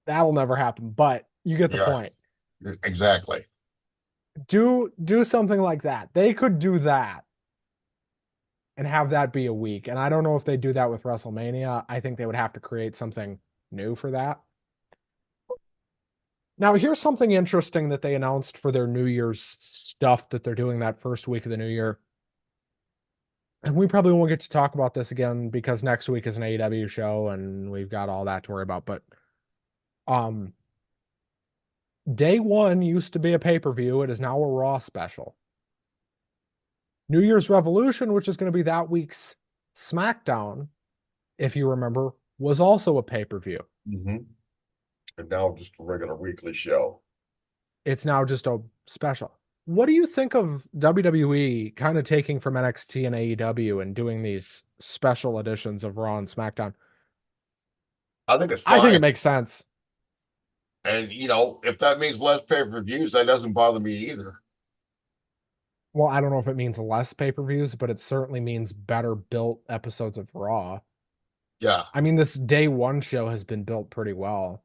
That'll never happen, but you get the Yeah, point. exactly. Do something like that. They could do that and have that be a week. And I don't know if they do that with WrestleMania. I think they would have to create something new for that. Now, here's something interesting that they announced for their New Year's stuff that they're doing that first week of the new year. And we probably won't get to talk about this again because next week is an AEW show and we've got all that to worry about. But um day one used to be a pay-per-view. It is now a Raw special. New Year's Revolution, which is going to be that week's SmackDown, if you remember, was also a pay-per-view. Mm-hmm. And now just a regular weekly show. It's now just a special. What do you think of WWE kind of taking from NXT and AEW and doing these special editions of Raw and SmackDown? I think it's I think it fine. makes sense. And if that means less pay-per-views, that doesn't bother me either. Well, I don't know if it means less pay-per-views, but it certainly means better built episodes of Raw. Yeah. I mean, this day one show has been built pretty well.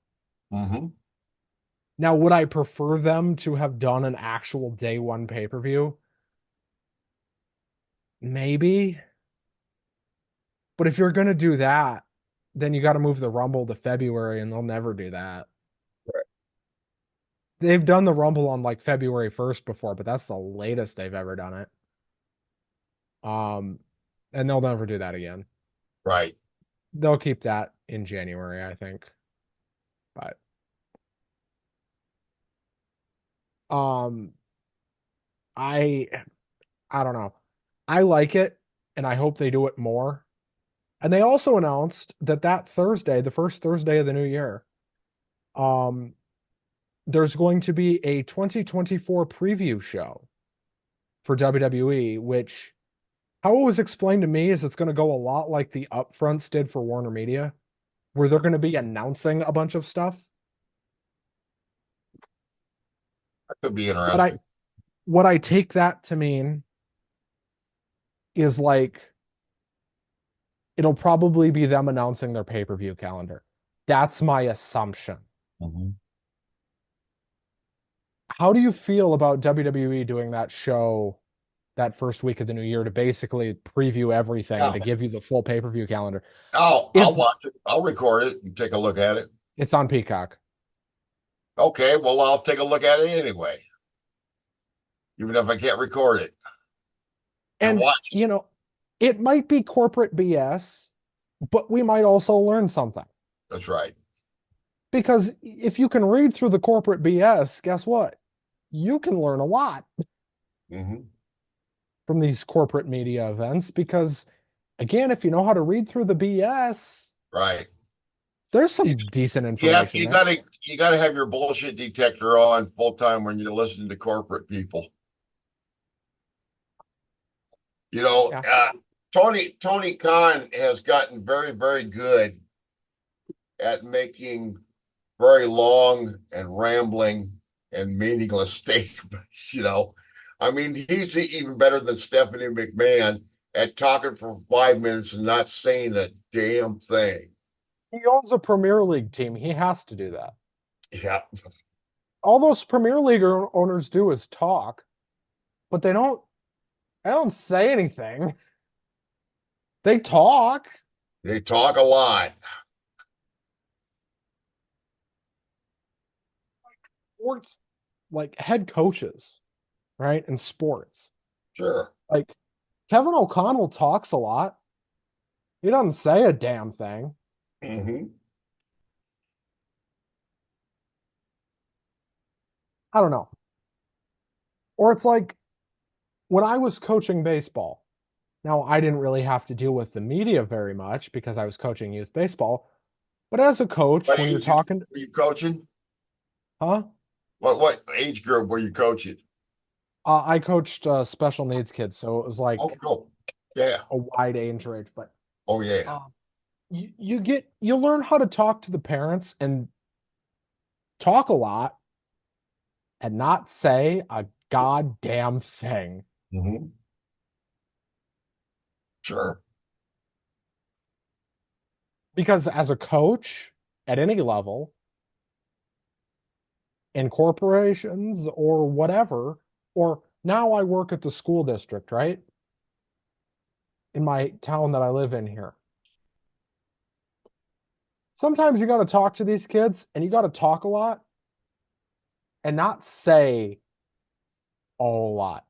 Mm-hmm. Now, would I prefer them to have done an actual day one pay-per-view? Maybe. But if you're going to do that, then you got to move the Rumble to February, and they'll never do that. Right. They've done the Rumble on like February 1st before, but that's the latest they've ever done it. Um, and they'll never do that again. Right. They'll keep that in January, I think. But um, I I don't know. I like it, and I hope they do it more. And they also announced that Thursday, the first Thursday of the new year, um, there's going to be a 2024 preview show for WWE, which how it was explained to me is it's going to go a lot like the upfronts did for Warner Media, where they're going to be announcing a bunch of stuff. That could be What I interesting. what I take that to mean is like it'll probably be them announcing their pay-per-view calendar. That's my assumption. Mm-hmm. How do you feel about WWE doing that show that first week of the new year to basically preview everything and Yeah. to give you the full pay-per-view calendar? I'll If watch it. I'll record it and take a look at it. it's on Peacock. Okay, well, I'll take a look at it anyway, even if I can't record it and And, watch it. it might be corporate BS, but we might also learn something. That's right. Because if you can read through the corporate BS, guess what? You can learn a lot Mm-hmm. from these corporate media events because, again, if you know how to read through the BS, Right. there's You, some decent you information you there. gotta have your bullshit detector on full time when you're listening to corporate people. You know, Yeah. uh, Tony Khan has gotten very, very good at making very long and rambling and meaningless statements. I mean, he's even better than Stephanie McMahon at talking for 5 minutes and not saying a damn thing. He owns a Premier League team. He has to do that. Yeah, All those Premier League owners do is talk, but they don't say anything. They talk. they talk a lot. Sports like head coaches, right? In sports. Sure. Like Kevin O'Connell talks a lot. He doesn't say a damn thing. Hmm. I don't know. Or it's like when I was coaching baseball. Now, I didn't really have to deal with the media very much because I was coaching youth baseball. But as a coach, What when you're age talking, were you coaching? huh? What age group were you coaching? I coached special needs kids, so it was Oh, like cool. Yeah. a wide age range. But Oh, yeah. uh, you learn how to talk to the parents and talk a lot and not say a goddamn thing. Hmm. Sure. Because as a coach at any level, in corporations or whatever, or now I work at the school district, right? In my town that I live in here. Sometimes you got to talk to these kids and you got to talk a lot and not say a whole lot.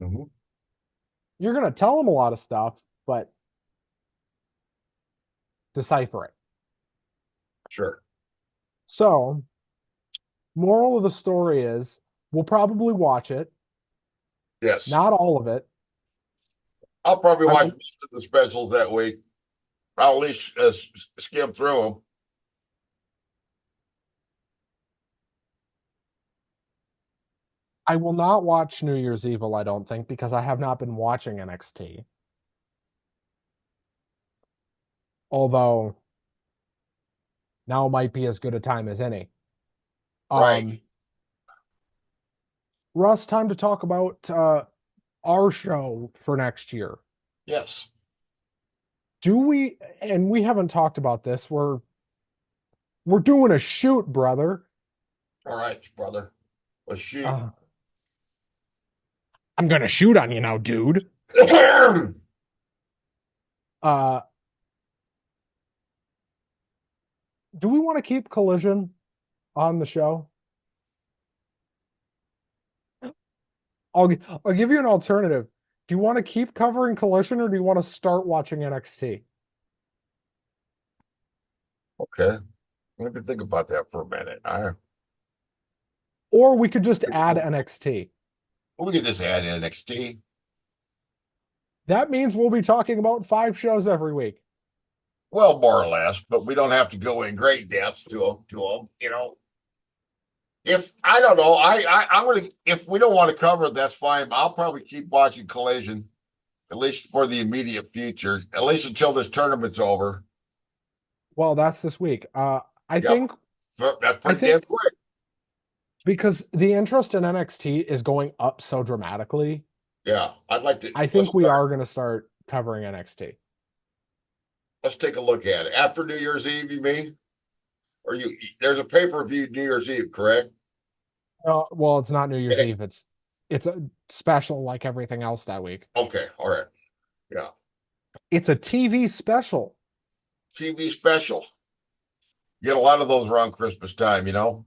Hmm. You're going to tell them a lot of stuff, but decipher it. Sure. So, moral of the story is we'll probably watch it, Yes. not all of it. I'll probably I watch will most of the specials that week. I'll at least skim through them. I will not watch New Year's Evil, I don't think, because I have not been watching NXT. Although now might be as good a time as any. Right. Um, Russ, time to talk about our show for next year. Yes. Do we, and we haven't talked about this, we're doing a shoot, brother. All right, brother. Let's shoot. Uh, I'm gonna shoot on you now, dude. Uh, do we want to keep Collision on the show? I'll I'll give you an alternative. Do you want to keep covering Collision or do you want to start watching NXT? Okay. Let me think about that for a minute. Or we could just add NXT. We could just add NXT. That means we'll be talking about 5 shows every week. Well, more or less, but we don't have to go in great depths to them. You know, if I don't know, I'm gonna. If we don't want to cover it, that's fine. I'll probably keep watching Collision at least for the immediate future, at least until this tournament's over. Well, that's this week. I Yep, think that's I pretty damn think quick. because the interest in NXT is going up so dramatically, Yeah, I'd like to. I Let's think we start. are going to start covering NXT. Let's take a look at it after New Year's Eve. You mean? Or you? There's a pay-per-view New Year's Eve, correct? Well, it's not New Year's Okay. Eve. It's a special like everything else that week. Okay. All right. Yeah. It's a TV special. TV special. You get a lot of those around Christmas time, you know?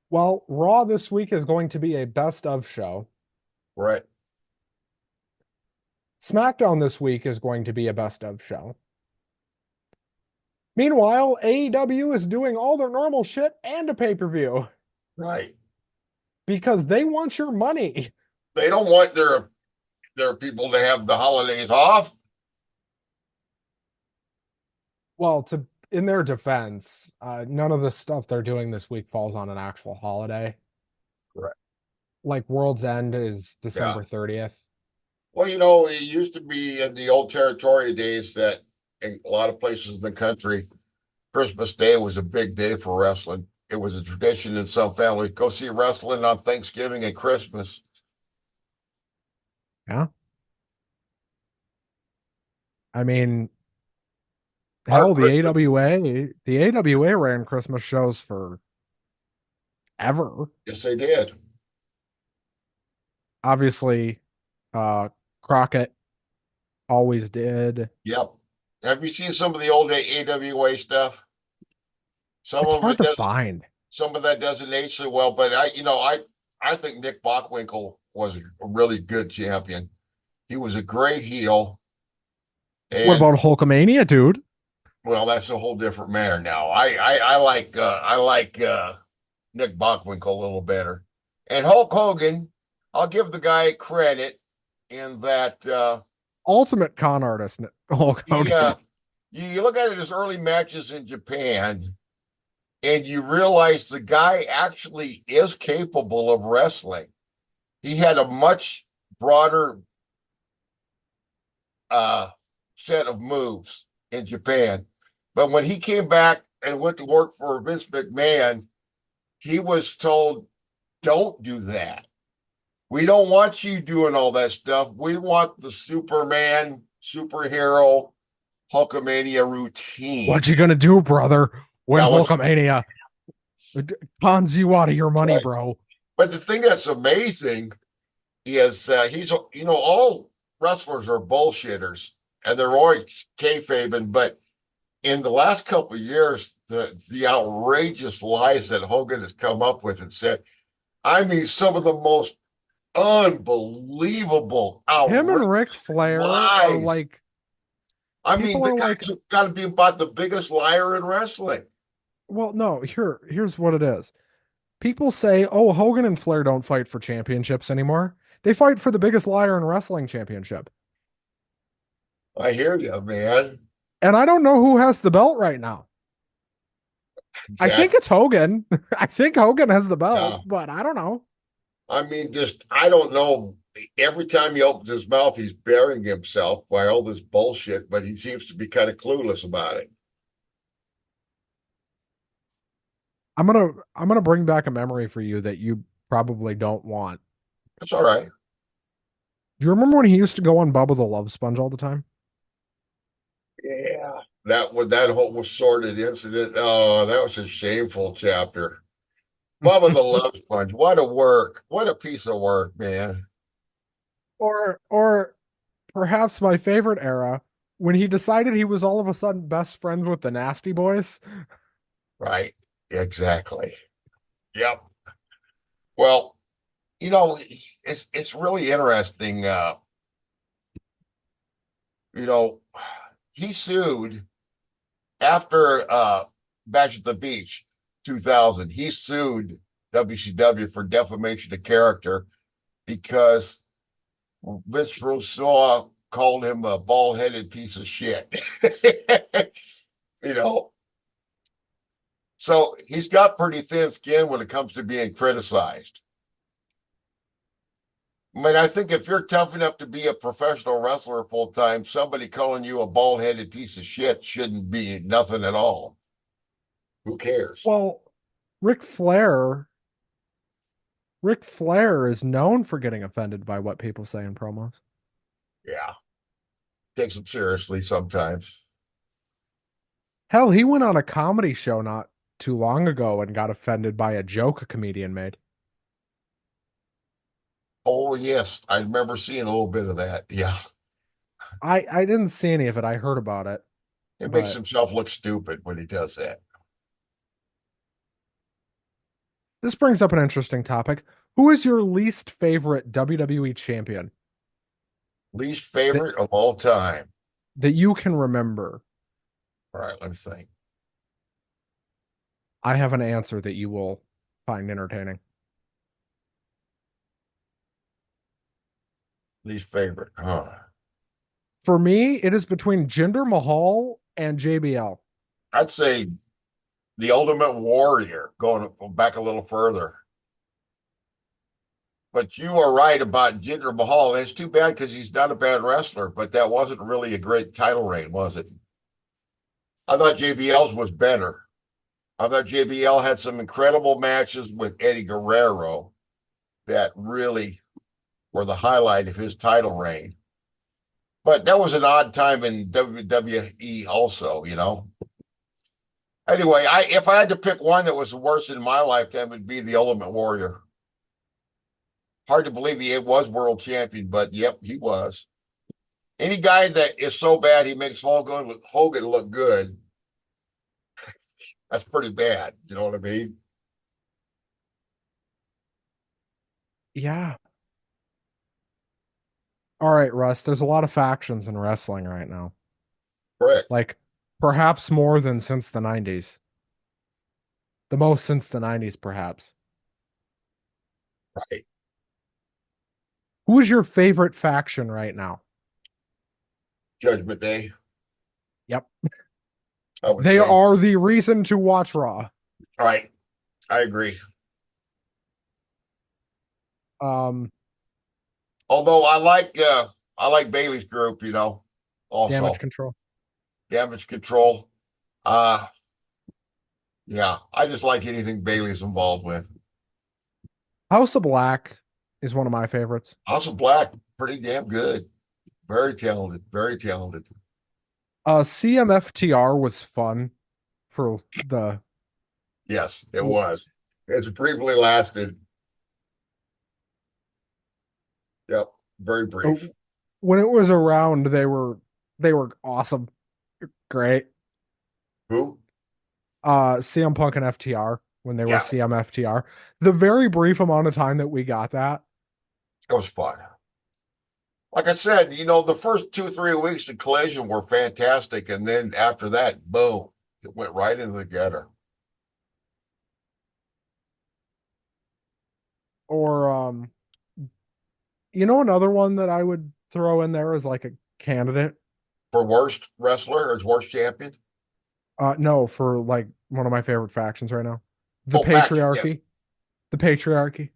Well, Raw this week is going to be a best of show. Right. SmackDown this week is going to be a best of show. Meanwhile, AEW is doing all their normal shit and a pay-per-view Right. because they want your money. They don't want their people to have the holidays off. Well, to in their defense, none of the stuff they're doing this week falls on an actual holiday. Correct. Like World's End is Yeah. December 30th. Well, you know, it used to be in the old territory days that in a lot of places in the country, Christmas Day was a big day for wrestling. It was a tradition in some families. Go see wrestling on Thanksgiving and Christmas. Yeah. I mean, Our hell, Christmas, the AWA ran Christmas shows for ever. yes, they did. Obviously, uh Crockett always did. Yep. Have you seen some of the old AWA stuff? Some It's of hard it to does. find. Some of that doesn't age so well, but I think Nick Bockwinkel was a really good champion. He was a great heel, What and about Hulkamania, dude? well, that's a whole different matter now. I like Nick Bockwinkel a little better, and Hulk Hogan. I'll give the guy credit in that Ultimate con artist, Hulk he Hogan. you look at his early matches in Japan, and you realize the guy actually is capable of wrestling. He had a much broader uh, set of moves in Japan. But when he came back and went to work for Vince McMahon, he was told, don't do that. We don't want you doing all that stuff. We want the Superman, superhero, Hulkamania routine. What you gonna do, brother, when That was Hulkamania cons you out of your money, right. bro? But the thing that's amazing is he's, all wrestlers are bullshitters and they're always kayfabing, but in the last couple of years, the outrageous lies that Hogan has come up with and said, I mean, some of the most unbelievable, Him and Ric outrageous Flair are lies. like I mean, people the are guy like, got to be about the biggest liar in wrestling. well, no, here's what it is. People say, "Oh, Hogan and Flair don't fight for championships anymore. They fight for the biggest liar in wrestling championship." I hear you, man. And I don't know who has the belt right now. I think Exactly. it's Hogan. I think Hogan has the belt, Yeah. but I don't know. I mean, just I don't know. Every time he opens his mouth, he's burying himself by all this bullshit, but he seems to be kind of clueless about it. I'm gonna bring back a memory for you that you probably don't want. That's all right. Do you remember when he used to go on Bubba the Love Sponge all the time? Yeah. That whole sordid incident. Oh, that was a shameful chapter. Bubba the Love Sponge. What a work. What a piece of work, man. Or perhaps my favorite era when he decided he was all of a sudden best friends with the Nasty Boys. Right. Exactly. Yep. Well, you know, it's really interesting. You know, he sued after Bash at the Beach 2000. He sued WCW for defamation of character because Vince Russo called him a bald-headed piece of shit. You know, so he's got pretty thin skin when it comes to being criticized. I mean, I think if you're tough enough to be a professional wrestler full time, somebody calling you a bald headed piece of shit shouldn't be nothing at all. Who cares? Well, Ric Flair, Ric Flair is known for getting offended by what people say in promos. Yeah, takes them seriously sometimes. Hell, he went on a comedy show not too long ago and got offended by a joke a comedian made. Oh, yes, I remember seeing a little bit of that. Yeah, I didn't see any of it. I heard about it, it makes but himself look stupid when he does that. this brings up an interesting topic. Who is your least favorite WWE champion Least that favorite of all time. that you can remember? All right, let me think. I have an answer that you will find entertaining. Least favorite. Huh. For me, it is between Jinder Mahal and JBL. I'd say the Ultimate Warrior, going back a little further. But you are right about Jinder Mahal, and it's too bad because he's not a bad wrestler, but that wasn't really a great title reign, was it? I thought JBL's was better. I thought JBL had some incredible matches with Eddie Guerrero that really were the highlight of his title reign. But that was an odd time in WWE also, you know. Anyway, I if I had to pick one that was the worst in my lifetime, it'd be the Ultimate Warrior. Hard to believe he was world champion, but yep, he was. Any guy that is so bad he makes Hogan look good, that's pretty bad. You know what I mean? Yeah. All right, Russ, there's a lot of factions in wrestling right now. Correct. Like perhaps more than since the 90s. The most since the 90s, perhaps. Right. Who is your favorite faction right now? Judgment Day, Yep. I would They say. are the reason to watch Raw. All right. I agree. Um, Although I like Bailey's group, you know, Damage also. Control. Damage Control. Uh yeah, I just like anything Bailey's involved with. House of Black is one of my favorites. House of Black, pretty damn good. Very talented, very talented. CMFTR was fun for the Yes, it was. It's briefly lasted. Yep, very brief. when it was around, they were awesome. Great. Who? CM Punk and FTR when they were Yeah, CMFTR. The very brief amount of time that we got that, it was fun. Like I said, you know, the first 2, 3 weeks of Collision were fantastic, and then after that, boom, it went right into the gutter. or another one that I would throw in there as like a candidate. for worst wrestler or worst champion? No, for like one of my favorite factions right now. The Oh, faction, yeah. Patriarchy. The Patriarchy.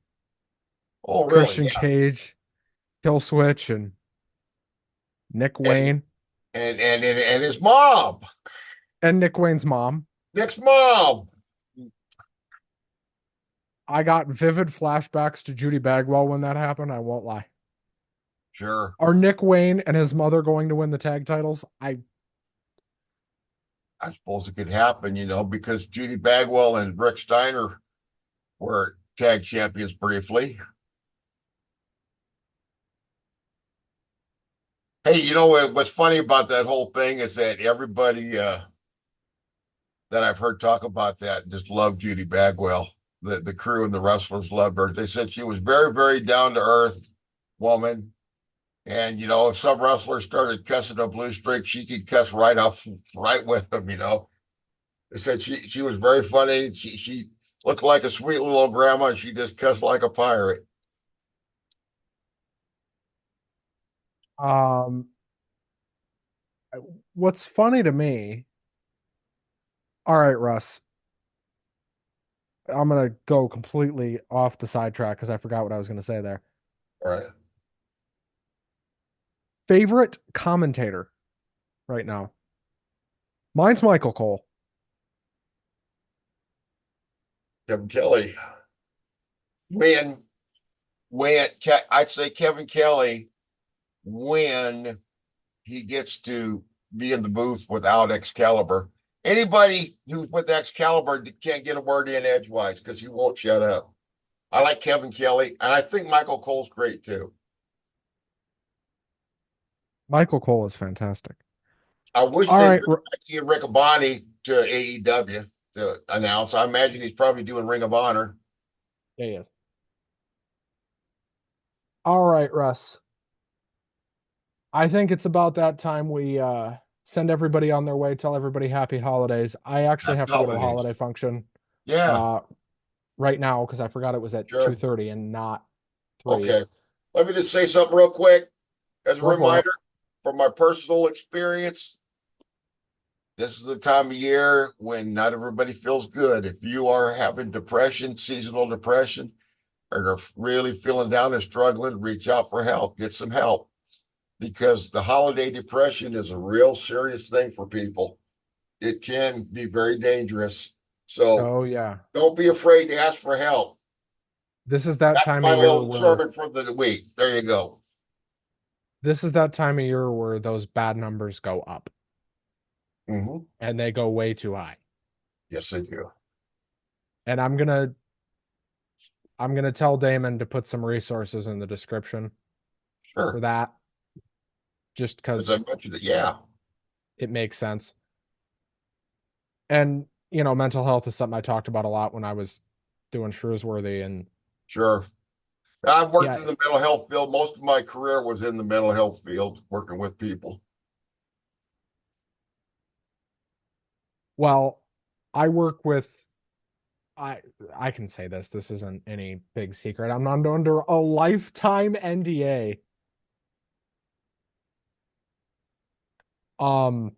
Oh, really? Christian Yeah. Cage, Kill Switch, and Nick And Wayne. and his mom, And Nick Wayne's mom. Nick's mom. I got vivid flashbacks to Judy Bagwell when that happened. I won't lie. Sure. Are Nick Wayne and his mother going to win the tag titles? I suppose it could happen, because Judy Bagwell and Rick Steiner were tag champions briefly. Hey, what's funny about that whole thing is that everybody that I've heard talk about that just loved Judy Bagwell. The crew and the wrestlers loved her. They said she was very, very down to earth woman. And if some wrestler started cussing a blue streak, she could cuss right up, right with them. They said she was very funny. She looked like a sweet little grandma, and she just cussed like a pirate. um what's funny to me, all right, Russ, I'm gonna go completely off the sidetrack because I forgot what I was gonna say there. All right. Favorite commentator right now. Mine's Michael Cole. Kevin Kelly. When when I'd say Kevin Kelly when he gets to be in the booth without Excalibur. Anybody who's with Excalibur can't get a word in edgewise because he won't shut up. I like Kevin Kelly, and I think Michael Cole's great too. Michael Cole is fantastic. I wish All they'd right, bring back Rick Abani to AEW to announce. I imagine he's probably doing Ring of Honor. yeah, he is. All right, Russ. I think it's about that time we send everybody on their way, tell everybody happy holidays. I actually Happy have to go to a holidays. holiday function Yeah, uh right now because I forgot it was at sure. 2:30 and not 3. Okay. Let me just say something real quick as a Go for it. reminder from my personal experience. This is the time of year when not everybody feels good. If you are having depression, seasonal depression, or are really feeling down and struggling, reach out for help. Get some help because the holiday depression is a real serious thing for people. It can be very dangerous. So Oh yeah. don't be afraid to ask for help. This is that That's time of my year little where sermon for the week. There you go. those bad numbers go up Hmm. and they go way too high. Yes, I do. And I'm gonna tell Damon to put some resources in the description for Sure. that, just As I because mentioned it. Yeah, it makes sense. And mental health is something I talked about a lot when I was doing Shrewsworthy, and sure. I've worked yeah, in the mental health field. Most of my career was in the mental health field, working with people. well, I work with I I can say this. This isn't any big secret. I'm not under a lifetime NDA. Um,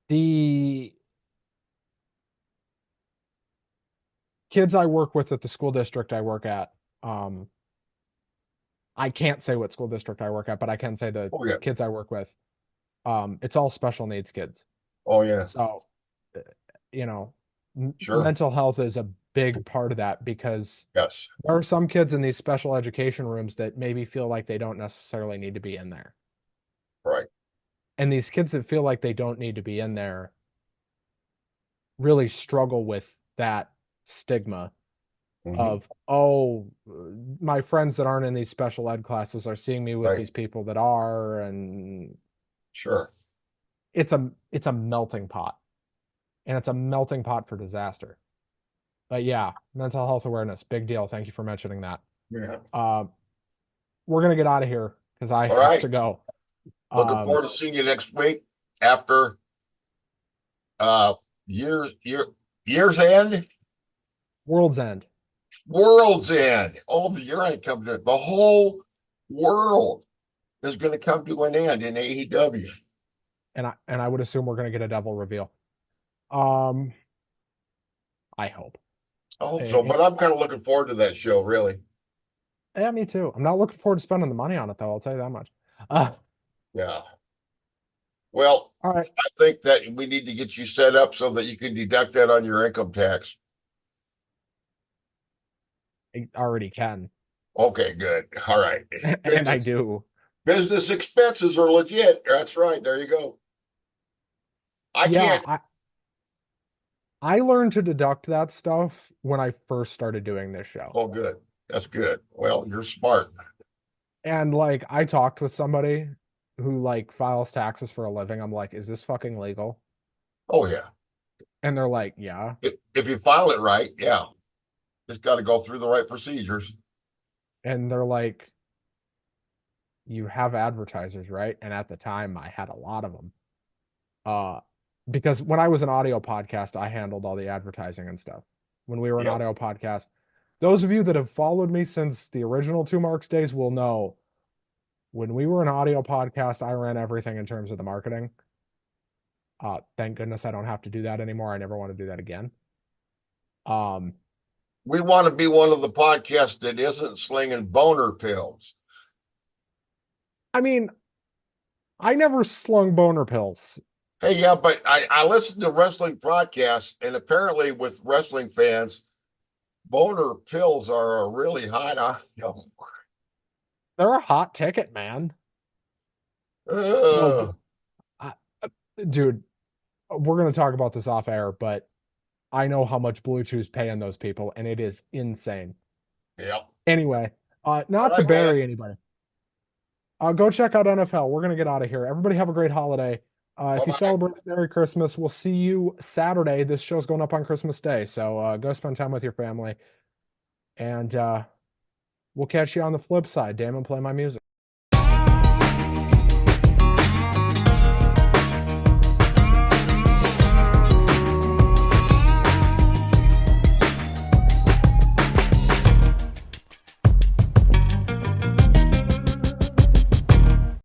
the kids I work with at the school district I work at, um, I can't say what school district I work at, but I can say the Oh, yeah. kids I work with. It's all special needs kids. Oh, yeah. So, uh, you know, Sure. mental health is a big part of that because Yes. there are some kids in these special education rooms that maybe feel like they don't necessarily need to be in there. Right. And these kids that feel like they don't need to be in there really struggle with that stigma Hmm. of, oh, my friends that aren't in these special ed classes are seeing me with Right. these people that are, and Sure. it's a melting pot, and it's a melting pot for disaster. But yeah, mental health awareness, big deal. Thank you for mentioning that. Yeah. Uh, we're gonna get out of here because I All have right. to go. Looking Um, forward to seeing you next week after uh years year's end, World's End. world's end. Oh, the year ain't coming to the whole world is going to come to an end in AEW. And I would assume we're gonna get a devil reveal. Um, I hope. I hope so, Eh, but I'm kind of looking forward to that show, really. Yeah, me too. I'm not looking forward to spending the money on it though. I'll tell you that much. Uh, Yeah. Well, all right, I think that we need to get you set up so that you can deduct that on your income tax. I already can, Okay, good. All right. and I Business do. business expenses are legit. That's right. There you go. I Yeah, can't. I learned to deduct that stuff when I first started doing this show. Oh, good. That's good. Well, you're smart. And like I talked with somebody who like files taxes for a living. I'm like, is this fucking legal? Oh, yeah. And they're like, yeah. If you file it right, yeah. Just got to go through the right procedures. And they're like, you have advertisers, right? And at the time I had a lot of them. Uh because when I was an audio podcast, I handled all the advertising and stuff. When we were an Yep. audio podcast, those of you that have followed me since the original Two Marks days will know when we were an audio podcast, I ran everything in terms of the marketing. Thank goodness I don't have to do that anymore. I never want to do that again. Um, We want to be one of the podcasts that isn't slinging boner pills. I mean, I never slung boner pills. Hey, yeah, but I listen to wrestling podcasts, and apparently with wrestling fans, boner pills are a really hot item. They're a hot ticket, man. Like, Uh, I, dude, we're gonna talk about this off air, but I know how much Blue Chew's paying those people, and it is insane. yeah. Anyway, All not to right, man. bury anybody. Go check out NFL. We're gonna get out of here. Everybody have a great holiday. Bye If you bye. celebrate Merry Christmas, we'll see you Saturday. This show's going up on Christmas Day, so go spend time with your family, and we'll catch you on the flip side. Damon, play my music.